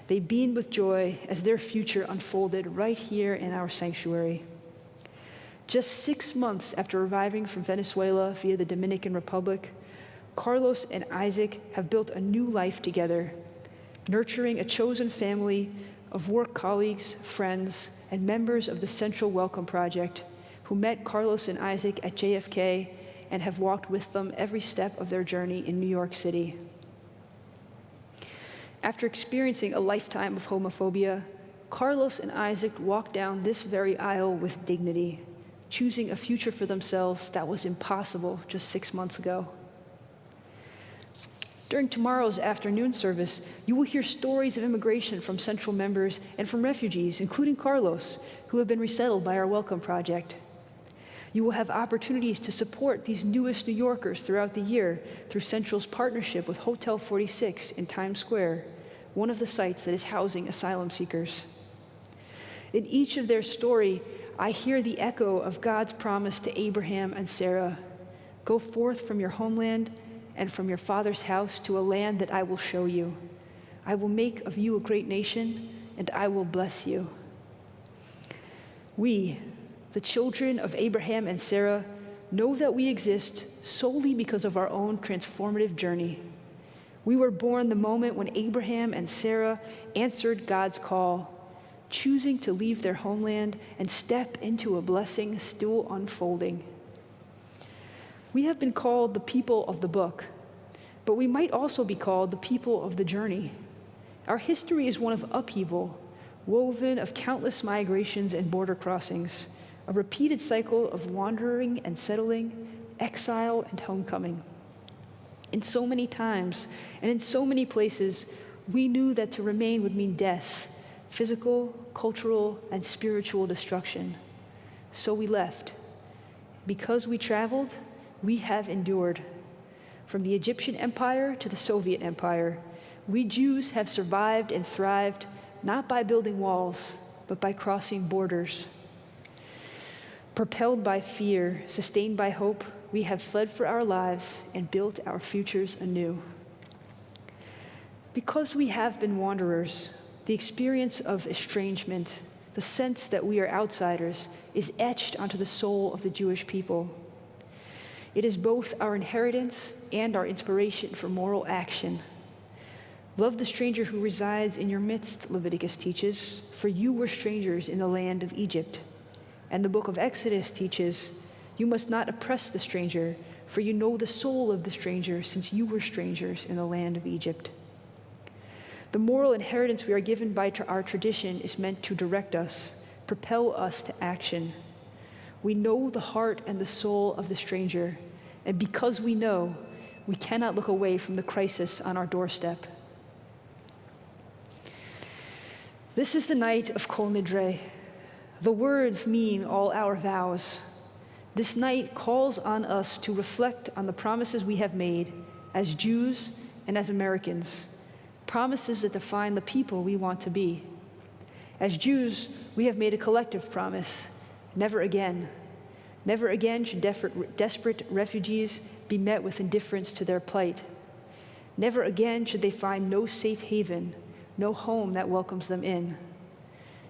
they beamed with joy as their future unfolded right here in our sanctuary. Just 6 months after arriving from Venezuela via the Dominican Republic, Carlos and Isaac have built a new life together, nurturing a chosen family of work colleagues, friends, and members of the Central Welcome Project, who met Carlos and Isaac at JFK and have walked with them every step of their journey in New York City. After experiencing a lifetime of homophobia, Carlos and Isaac walked down this very aisle with dignity, choosing a future for themselves that was impossible just 6 months ago. During tomorrow's afternoon service, you will hear stories of immigration from Central members and from refugees, including Carlos, who have been resettled by our Welcome Project. You will have opportunities to support these newest New Yorkers throughout the year through Central's partnership with Hotel 46 in Times Square, one of the sites that is housing asylum seekers. In each of their story, I hear the echo of God's promise to Abraham and Sarah, "Go forth from your homeland and from your father's house to a land that I will show you. I will make of you a great nation, and I will bless you." We, the children of Abraham and Sarah, know that we exist solely because of our own transformative journey. We were born the moment when Abraham and Sarah answered God's call, choosing to leave their homeland and step into a blessing still unfolding. We have been called the people of the book, but we might also be called the people of the journey. Our history is one of upheaval, woven of countless migrations and border crossings, a repeated cycle of wandering and settling, exile and homecoming. In so many times and in so many places, we knew that to remain would mean death, physical, cultural, and spiritual destruction. So we left. Because we traveled, we have endured. From the Egyptian Empire to the Soviet Empire, we Jews have survived and thrived not by building walls, but by crossing borders. Propelled by fear, sustained by hope, we have fled for our lives and built our futures anew. Because we have been wanderers, the experience of estrangement, the sense that we are outsiders, is etched onto the soul of the Jewish people. It is both our inheritance and our inspiration for moral action. Love the stranger who resides in your midst, Leviticus teaches, for you were strangers in the land of Egypt. And the book of Exodus teaches, you must not oppress the stranger, for you know the soul of the stranger, since you were strangers in the land of Egypt. The moral inheritance we are given by our tradition is meant to direct us, propel us to action. We know the heart and the soul of the stranger, and because we know, we cannot look away from the crisis on our doorstep. This is the night of Kol Nidre. The words mean all our vows. This night calls on us to reflect on the promises we have made as Jews and as Americans, promises that define the people we want to be. As Jews, we have made a collective promise: never again. Never again should desperate refugees be met with indifference to their plight. Never again should they find no safe haven, no home that welcomes them in.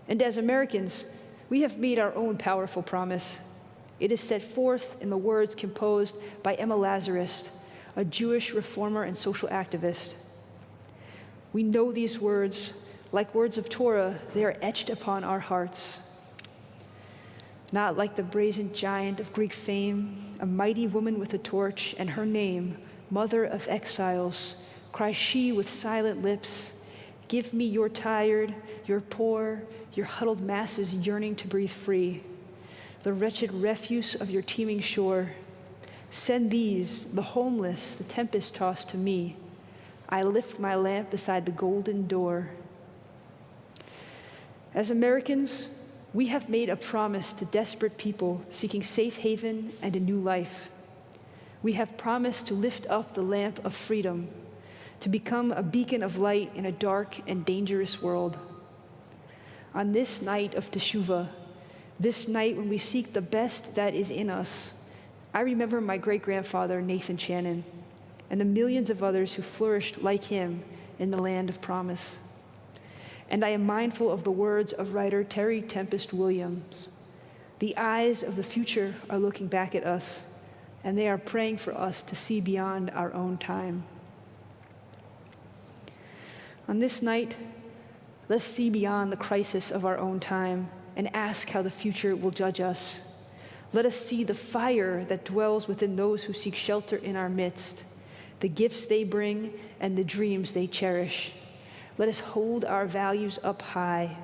And as Americans, we have made our own powerful promise. It is set forth in the words composed by Emma Lazarus, a Jewish reformer and social activist. We know these words, like words of Torah, they are etched upon our hearts. Not like the brazen giant of Greek fame, a mighty woman with a torch, and her name, Mother of Exiles, cries she with silent lips, give me your tired, your poor, your huddled masses yearning to breathe free, the wretched refuse of your teeming shore. Send these, the homeless, the tempest-tossed, to me. I lift my lamp beside the golden door. As Americans, we have made a promise to desperate people seeking safe haven and a new life. We have promised to lift up the lamp of freedom, to become a beacon of light in a dark and dangerous world. On this night of Teshuvah, this night when we seek the best that is in us, I remember my great-grandfather, Nathan Shannon, and the millions of others who flourished like him in the land of promise. And I am mindful of the words of writer Terry Tempest Williams. The eyes of the future are looking back at us, and they are praying for us to see beyond our own time. On this night, let's see beyond the crisis of our own time and ask how the future will judge us. Let us see the fire that dwells within those who seek shelter in our midst, the gifts they bring and the dreams they cherish. Let us hold our values up high.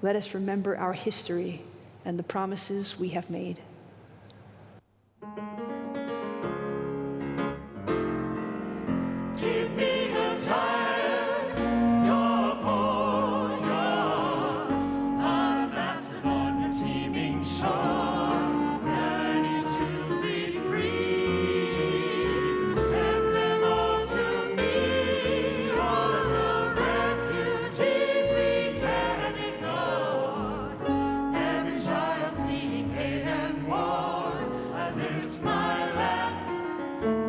Let us remember our history and the promises we have made.
Give me the tired, your poor, your hot masses on your teeming shore, ready to breathe free. Send them all to me, all of the refugees we can't ignore. Every child fleeing hate and war, I lift my lamp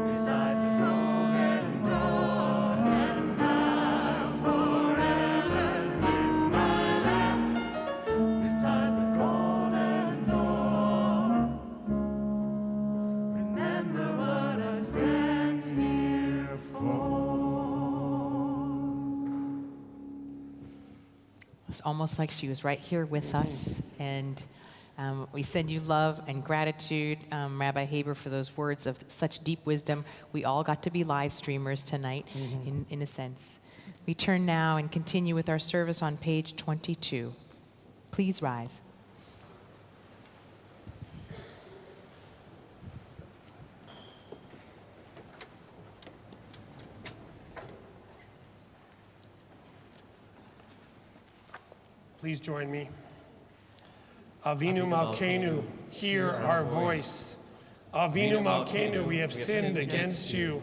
beside the golden door, and I'll forever lift my lamp beside the golden door. Remember what I stand here for.
It's almost like she was right here with us. And we send you love and gratitude, Rabbi Haber, for those words of such deep wisdom. We all got to be live streamers tonight, in a sense. We turn now and continue with our service on page 22. Please rise.
Please join me. Avinu Malkeinu, hear our voice. Avinu Malkeinu, we have sinned against you.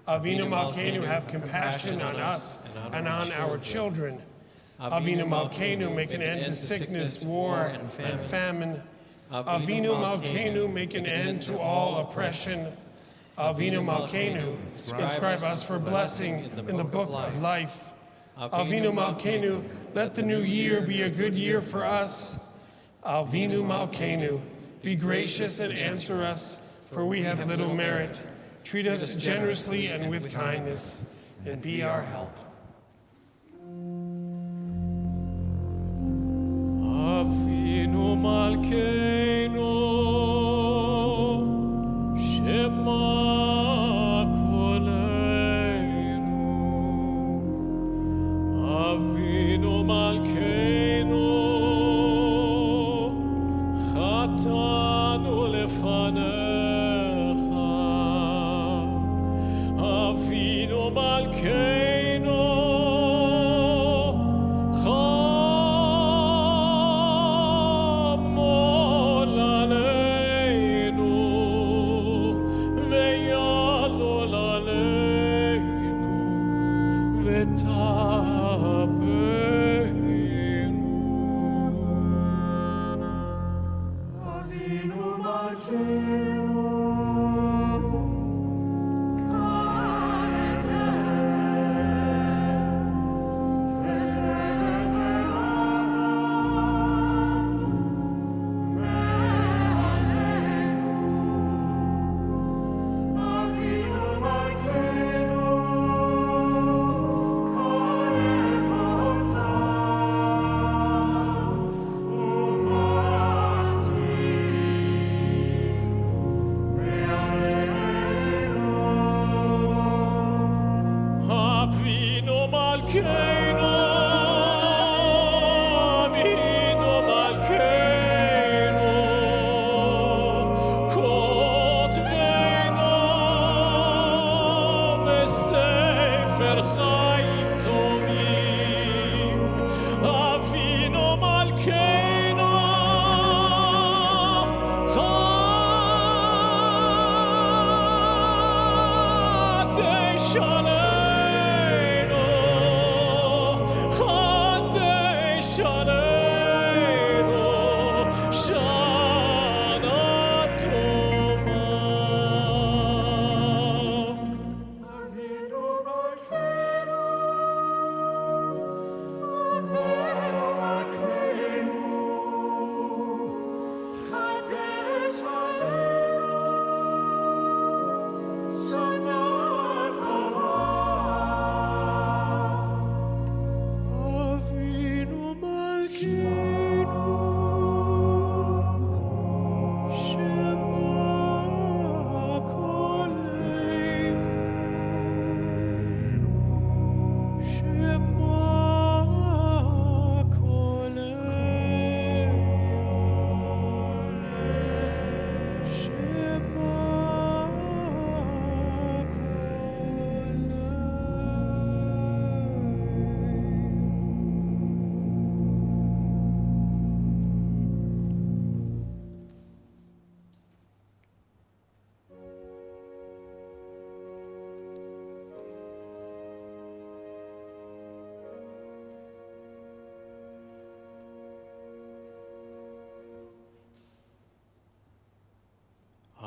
Avinu Malkeinu, have compassion on us and on our children. Avinu Malkeinu, make an end to sickness, war, and famine. Avinu Malkeinu, make an end to all oppression. Avinu Malkeinu, inscribe us for blessing in the book of life. Avinu Malkeinu, let the new year be a good year for us. Avinu Malkeinu, be gracious and answer us, for we have little merit. Treat us generously and with kindness, and be our help.
Avinu Malkeinu, Shema Koleinu. Avinu Malkeinu, Chatanu lefanecha. Avinu Malkeinu,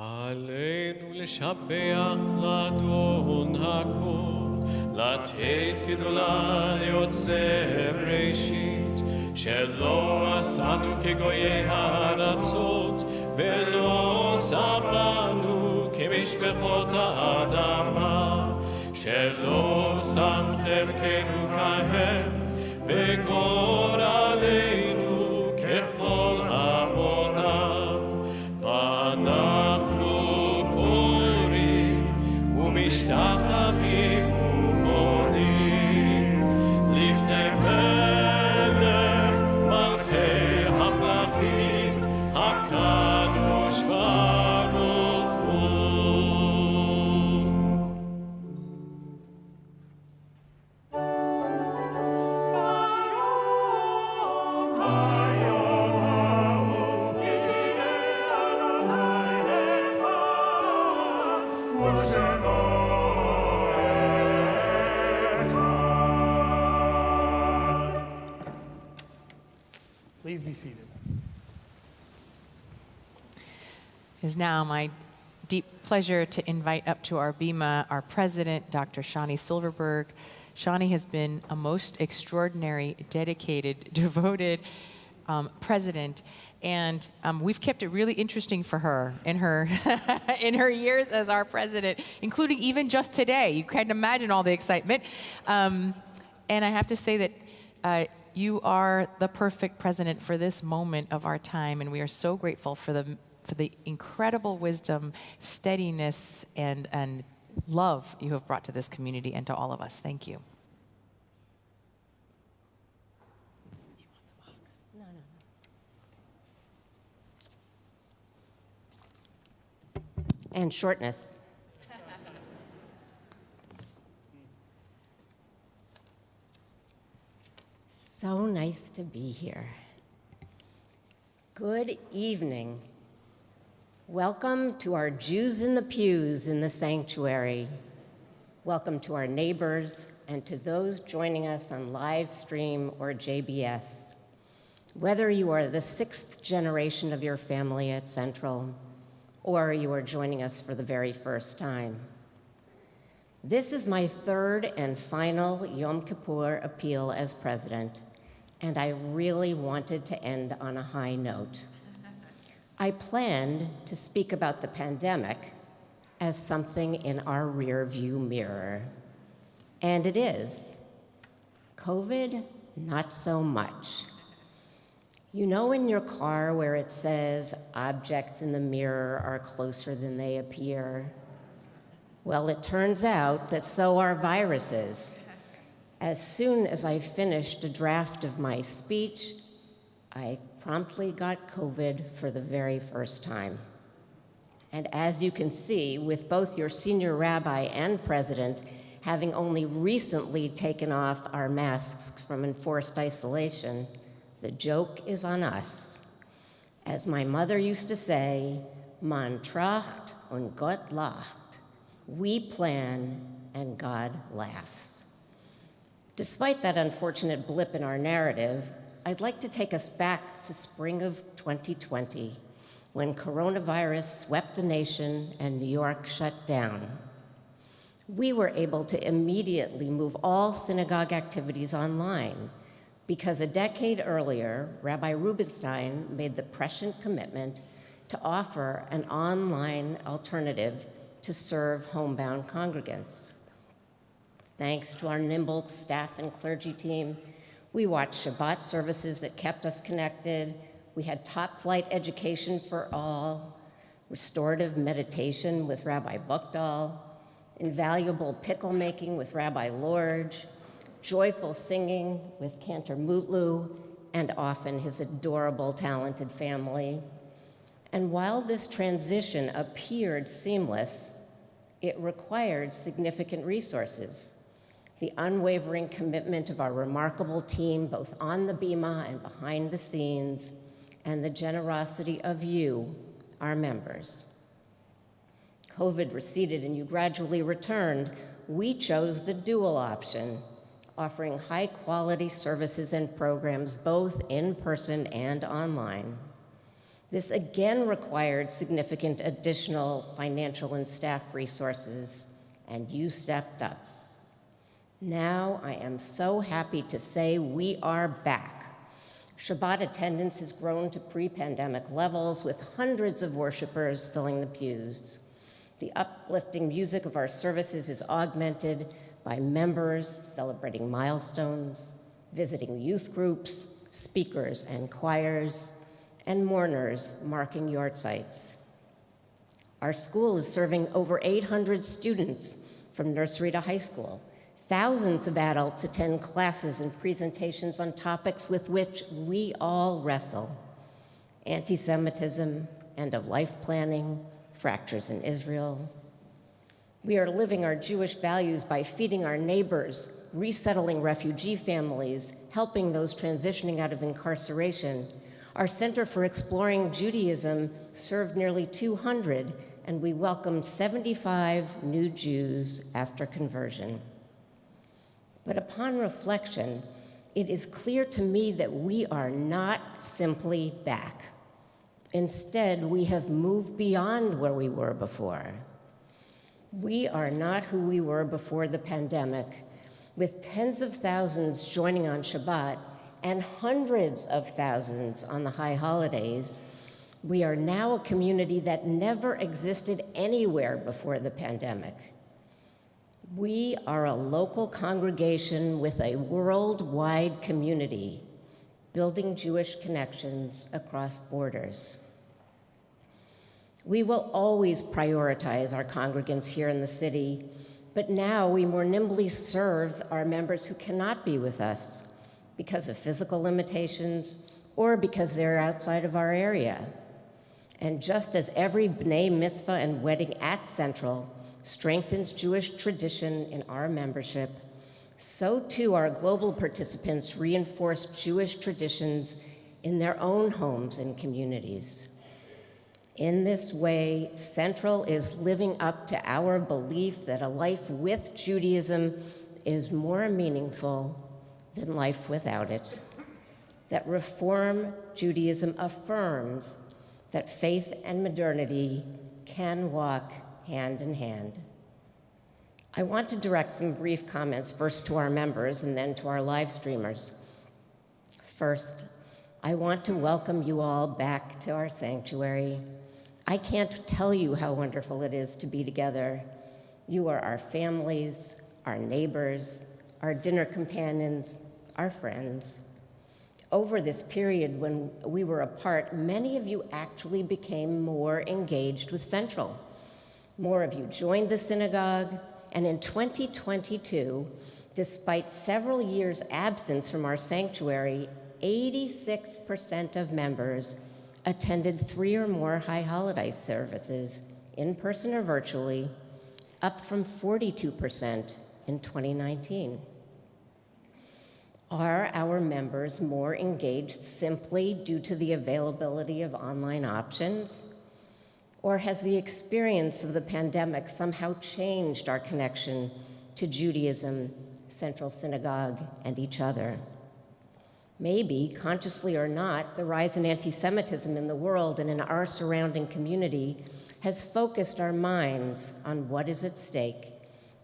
עלינו לשבח לאדון הכל, לתת גדולה ליוצר בראשית, שלא עשנו כגויי הארצות, ולא שמנו כמשפחות האדמה, שלא שם חלקנו כהם, וגורלנו ככל עמורם. ואנחנו קוראים ומשתחווים ומודים לפני מלך מלכי המלכים הקדוש ברוך הוא.
Fire
Please be seated.
It is now my deep pleasure to invite up to our bima our president, Dr. Shani Silverberg. Shani has been a most extraordinary, dedicated, devoted president, and we've kept it really interesting for her in her in her years as our president, including even just today. You can't imagine all the excitement. And I have to say that you are the perfect president for this moment of our time, and we are so grateful for the incredible wisdom, steadiness, and love you have brought to this community and to all of us. Thank you.
And shortness. So nice to be here. Good evening. Welcome to our Jews in the pews in the sanctuary. Welcome to our neighbors and to those joining us on live stream or JBS. Whether you are the 6th generation of your family at Central, or you are joining us for the very first time. This is my 3rd and final Yom Kippur appeal as president, and I really wanted to end on a high note. I planned to speak about the pandemic as something in our rearview mirror, and it is. COVID, not so much. You know in your car where it says objects in the mirror are closer than they appear? Well, it turns out that so are viruses. As soon as I finished a draft of my speech, I promptly got COVID for the very first time. And as you can see, with both your senior rabbi and president having only recently taken off our masks from enforced isolation, the joke is on us. As my mother used to say, man tracht und Gott lacht. We plan and God laughs. Despite that unfortunate blip in our narrative, I'd like to take us back to spring of 2020, when coronavirus swept the nation and New York shut down. We were able to immediately move all synagogue activities online, because a decade earlier, Rabbi Rubinstein made the prescient commitment to offer an online alternative to serve homebound congregants. Thanks to our nimble staff and clergy team, we watched Shabbat services that kept us connected. We had top-flight education for all, restorative meditation with Rabbi Buchdahl, invaluable pickle making with Rabbi Lorge, joyful singing with Cantor Mutlu, and often his adorable, talented family. And while this transition appeared seamless, it required significant resources. The unwavering commitment of our remarkable team, both on the bima and behind the scenes, and the generosity of you, our members. COVID receded and you gradually returned. We chose the dual option, offering high-quality services and programs both in person and online. This again required significant additional financial and staff resources, and you stepped up. Now I am so happy to say we are back. Shabbat attendance has grown to pre-pandemic levels, with hundreds of worshipers filling the pews. The uplifting music of our services is augmented by members celebrating milestones, visiting youth groups, speakers and choirs, and mourners marking yahrzeits. Our school is serving over 800 students from nursery to high school. Thousands of adults attend classes and presentations on topics with which we all wrestle: anti-Semitism, end-of-life planning, fractures in Israel. We are living our Jewish values by feeding our neighbors, resettling refugee families, helping those transitioning out of incarceration. Our Center for Exploring Judaism served nearly 200, and we welcomed 75 new Jews after conversion. But upon reflection, it is clear to me that we are not simply back. Instead, we have moved beyond where we were before. We are not who we were before the pandemic, with tens of thousands joining on Shabbat and hundreds of thousands on the high holidays. We are now a community that never existed anywhere before the pandemic. We are a local congregation with a worldwide community, building Jewish connections across borders. We will always prioritize our congregants here in the city, but now we more nimbly serve our members who cannot be with us because of physical limitations or because they're outside of our area. And just as every B'nai Mitzvah and wedding at Central strengthens Jewish tradition in our membership, so too our global participants reinforce Jewish traditions in their own homes and communities. In this way, Central is living up to our belief that a life with Judaism is more meaningful than life without it, that Reform Judaism affirms that faith and modernity can walk hand in hand. I want to direct some brief comments first to our members and then to our live streamers. First, I want to welcome you all back to our sanctuary. I can't tell you how wonderful it is to be together. You are our families, our neighbors, our dinner companions, our friends. Over this period when we were apart, many of you actually became more engaged with Central. More of you joined the synagogue, and in 2022, despite several years' absence from our sanctuary, 86% of members attended 3 or more high holiday services, in person or virtually, up from 42% in 2019. Are our members more engaged simply due to the availability of online options? Or has the experience of the pandemic somehow changed our connection to Judaism, Central Synagogue, and each other? Maybe, consciously or not, the rise in anti-Semitism in the world and in our surrounding community has focused our minds on what is at stake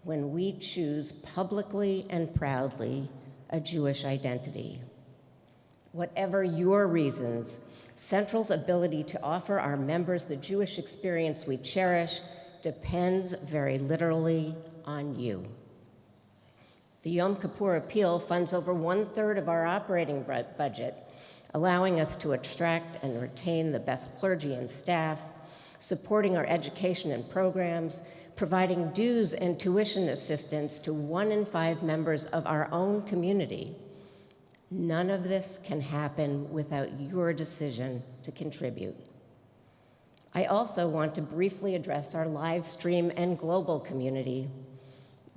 when we choose publicly and proudly a Jewish identity. Whatever your reasons, Central's ability to offer our members the Jewish experience we cherish depends very literally on you. The Yom Kippur Appeal funds over 1/3 of our operating budget, allowing us to attract and retain the best clergy and staff, supporting our education and programs, providing dues and tuition assistance to 1 in 5 members of our own community. None of this can happen without your decision to contribute. I also want to briefly address our live stream and global community.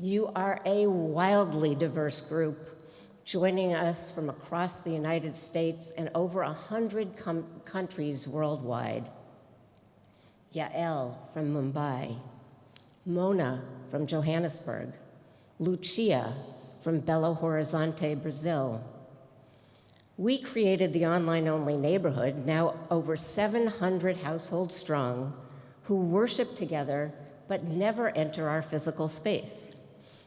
You are a wildly diverse group, joining us from across the United States and over 100 countries worldwide. Yael from Mumbai, Mona from Johannesburg, Lucia from Belo Horizonte, Brazil. We created the online-only neighborhood, now over 700 households strong, who worship together but never enter our physical space.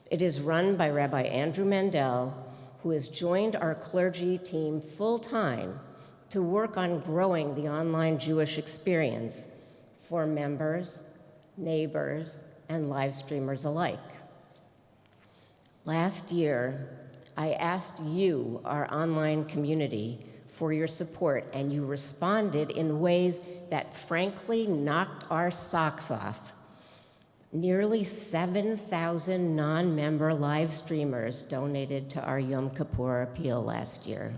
It is run by Rabbi Andrew Mandel, who has joined our clergy team full-time to work on growing the online Jewish experience for members, neighbors, and live streamers alike. Last year, I asked you, our online community, for your support, and you responded in ways that frankly knocked our socks off. Nearly 7,000 non-member live streamers donated to our Yom Kippur Appeal last year.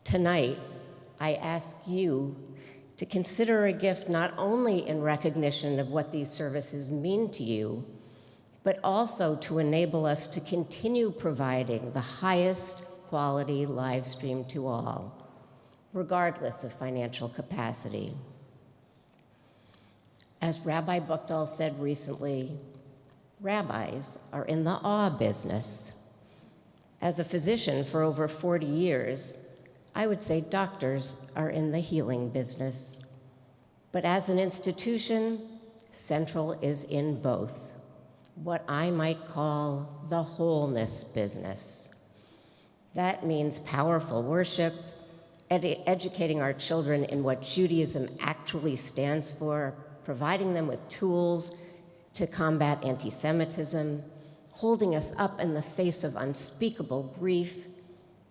Tonight, I ask you to consider a gift not only in recognition of what these services mean to you, but also to enable us to continue providing the highest quality live stream to all, regardless of financial capacity. As Rabbi Buchdahl said recently, rabbis are in the awe business. As a physician for over 40 years, I would say doctors are in the healing business. But as an institution, Central is in both, what I might call the wholeness business. That means powerful worship, educating our children in what Judaism actually stands for, providing them with tools to combat anti-Semitism, holding us up in the face of unspeakable grief,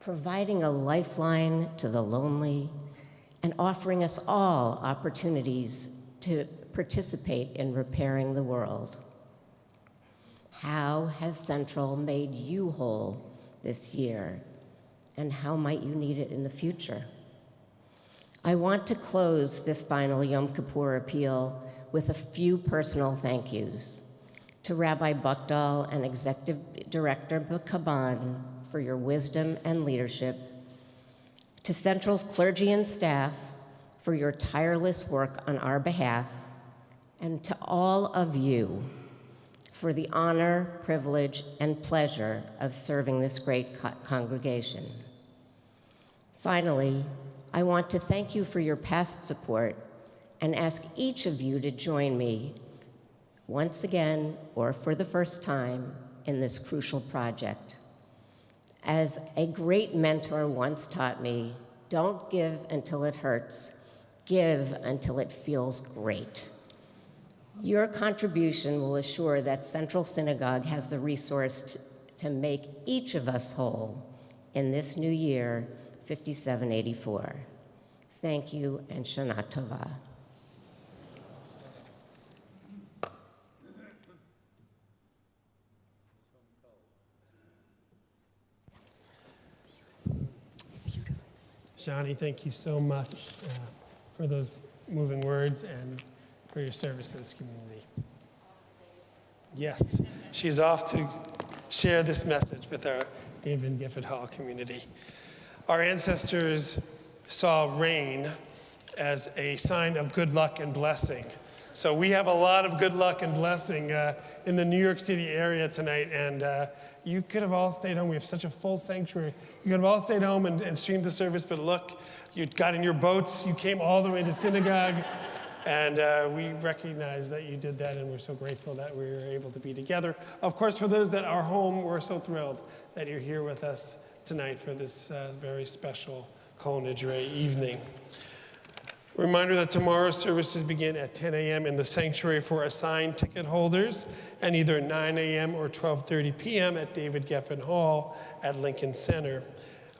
providing a lifeline to the lonely, and offering us all opportunities to participate in repairing the world. How has Central made you whole this year, and how might you need it in the future? I want to close this final Yom Kippur appeal with a few personal thank yous. To Rabbi Buckdahl and Executive Director Kaban for your wisdom and leadership, to Central's clergy and staff for your tireless work on our behalf, and to all of you for the honor, privilege, and pleasure of serving this great congregation. Finally, I want to thank you for your past support and ask each of you to join me once again, or for the first time, in this crucial project. As a great mentor once taught me, don't give until it hurts, give until it feels great. Your contribution will assure that Central Synagogue has the resource to make each of us whole in this new year, 5784. Thank you, and Shana Tova.
Shani, thank you so much for those moving words and for your service to this community. Yes, she's off to share this message with our David Gifford Hall community. Our ancestors saw rain as a sign of good luck and blessing. So we have a lot of good luck and blessing in the New York City area tonight, and you could have all stayed home. We have such a full sanctuary. You could have all stayed home and streamed the service, but look, you got in your boats, you came all the way to synagogue, and we recognize that you did that, and we're so grateful that we were able to be together. Of course, for those that are home, we're so thrilled that you're here with us tonight for this very special Kol Nidre evening. Reminder that tomorrow's services begin at 10 a.m. in the sanctuary for assigned ticket holders, and either 9 a.m. or 12:30 p.m. at David Geffen Hall at Lincoln Center.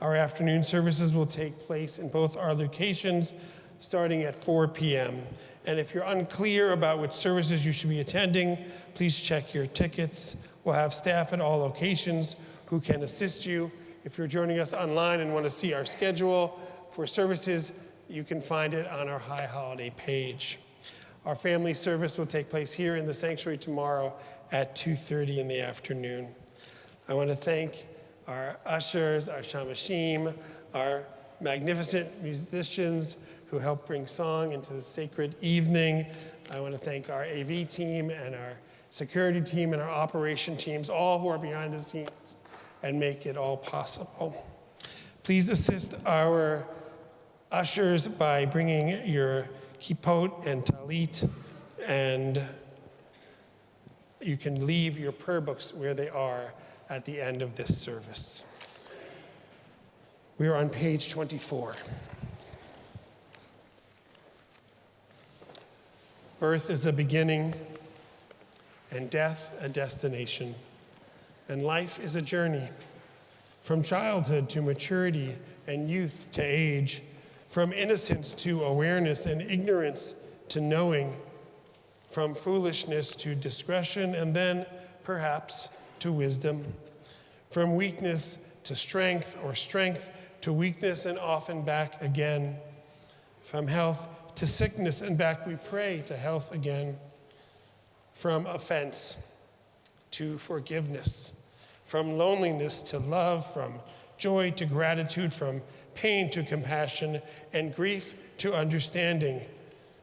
Our afternoon services will take place in both our locations starting at 4 p.m. And if you're unclear about which services you should be attending, please check your tickets. We'll have staff at all locations who can assist you. If you're joining us online and want to see our schedule for services, you can find it on our High Holiday page. Our family service will take place here in the sanctuary tomorrow at 2:30 in the afternoon. I want to thank our ushers, our shamashim, our magnificent musicians who help bring song into the sacred evening. I want to thank our AV team and our security team and our operation teams, all who are behind the scenes and make it all possible. Please assist our ushers by bringing your kippot and talit, and you can leave your prayer books where they are at the end of this service. We are on page 24. Birth is a beginning, and death a destination, and life is a journey, from childhood to maturity and youth to age, from innocence to awareness and ignorance to knowing, from foolishness to discretion, and then perhaps to wisdom, from weakness to strength, or strength to weakness, and often back again, from health to sickness, and back we pray to health again, from offense to forgiveness, from loneliness to love, from joy to gratitude, from pain to compassion, and grief to understanding,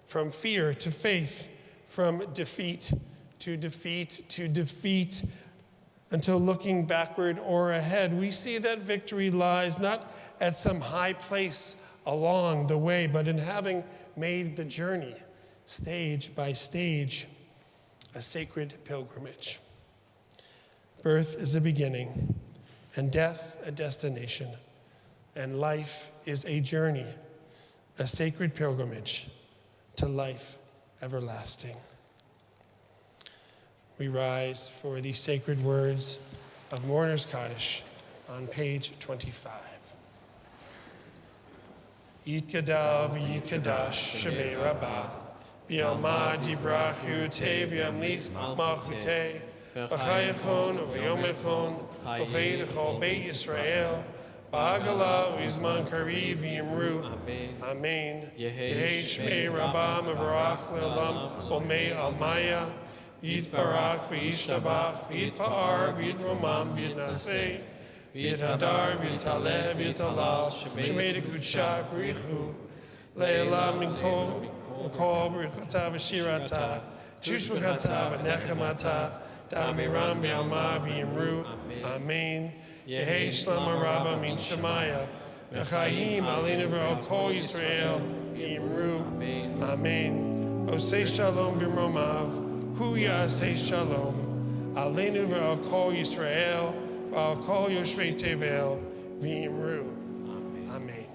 from fear to faith, from defeat to defeat to defeat, until looking backward or ahead, we see that victory lies not at some high place along the way, but in having made the journey, stage by stage, a sacred pilgrimage. Birth is a beginning, and death a destination, and life is a journey, a sacred pilgrimage to life everlasting. We rise for the sacred words of Mourner's Kaddish on page 25. Yitkadav Yitkadash Shemei Rabbah B'yalma Divrach Yurtei V'yamlich Malchutei V'chayachon V'yomechon V'chei D'chol Beit Yisrael Ba'agala U'izman Kariv V'yimru Amen Yehei Shmei Rabbah Mevarach Le'olam Omei Almaya Yitbarach V'yishtabach V'yitpa'ar V'yitromam V'yitnaseh V'yitadar V'yitaleh V'yitalal Shemei D'Kudsha B'richu Le'elam Minkol B'richata V'shirata Tush V'chata V'nechemata Da'amiram B'yalma V'yimru Amen Yehei Shlama Rabba Min Shemaya V'chayim Aleinu V'al Kol Yisrael V'yimru Amen Osei Shalom B'romav Hu Yaseh Shalom Aleinu V'al Kol Yisrael V'al Kol Yoshvei Tevel V'yimru Amen.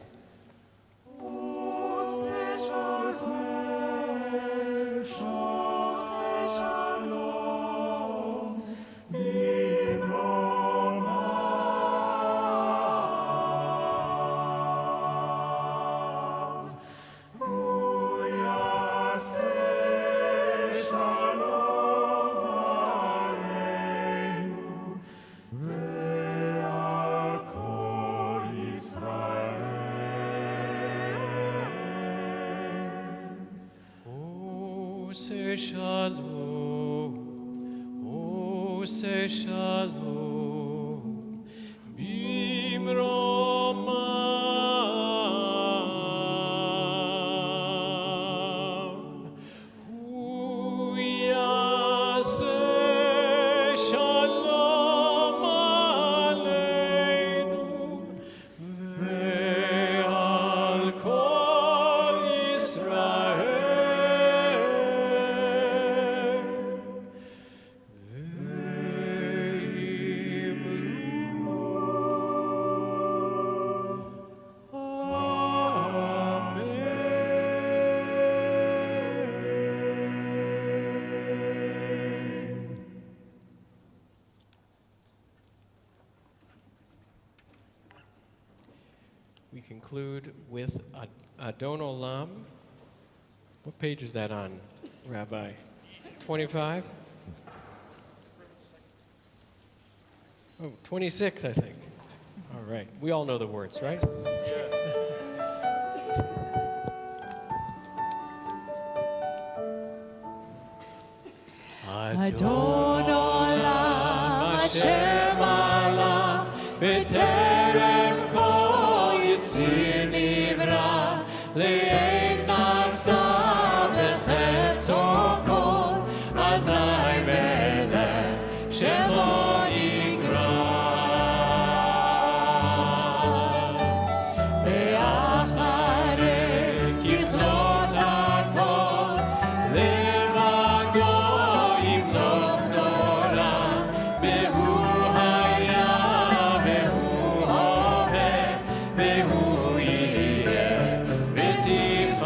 Say shalom, oh say shalom, bimromav, hu yaseh shalom aleinu, ve'al kol Yisrael.
We conclude with Adon Olam. What page is that on, Rabbi? 25? Oh, 26, I think. All right. We all know the words, right?
Adon Olam Asher Malach B'terem Kol Yitzir Nivra Le'ed Nasa B'chefzo Kol Azai Melech Shemo Yikra Be'acharei Kichlot HaKol Levago Yimloch Nora Behu Haya Behu Hove Behu Yeh B'tifta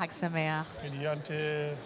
Chag Sameach.
Yontif.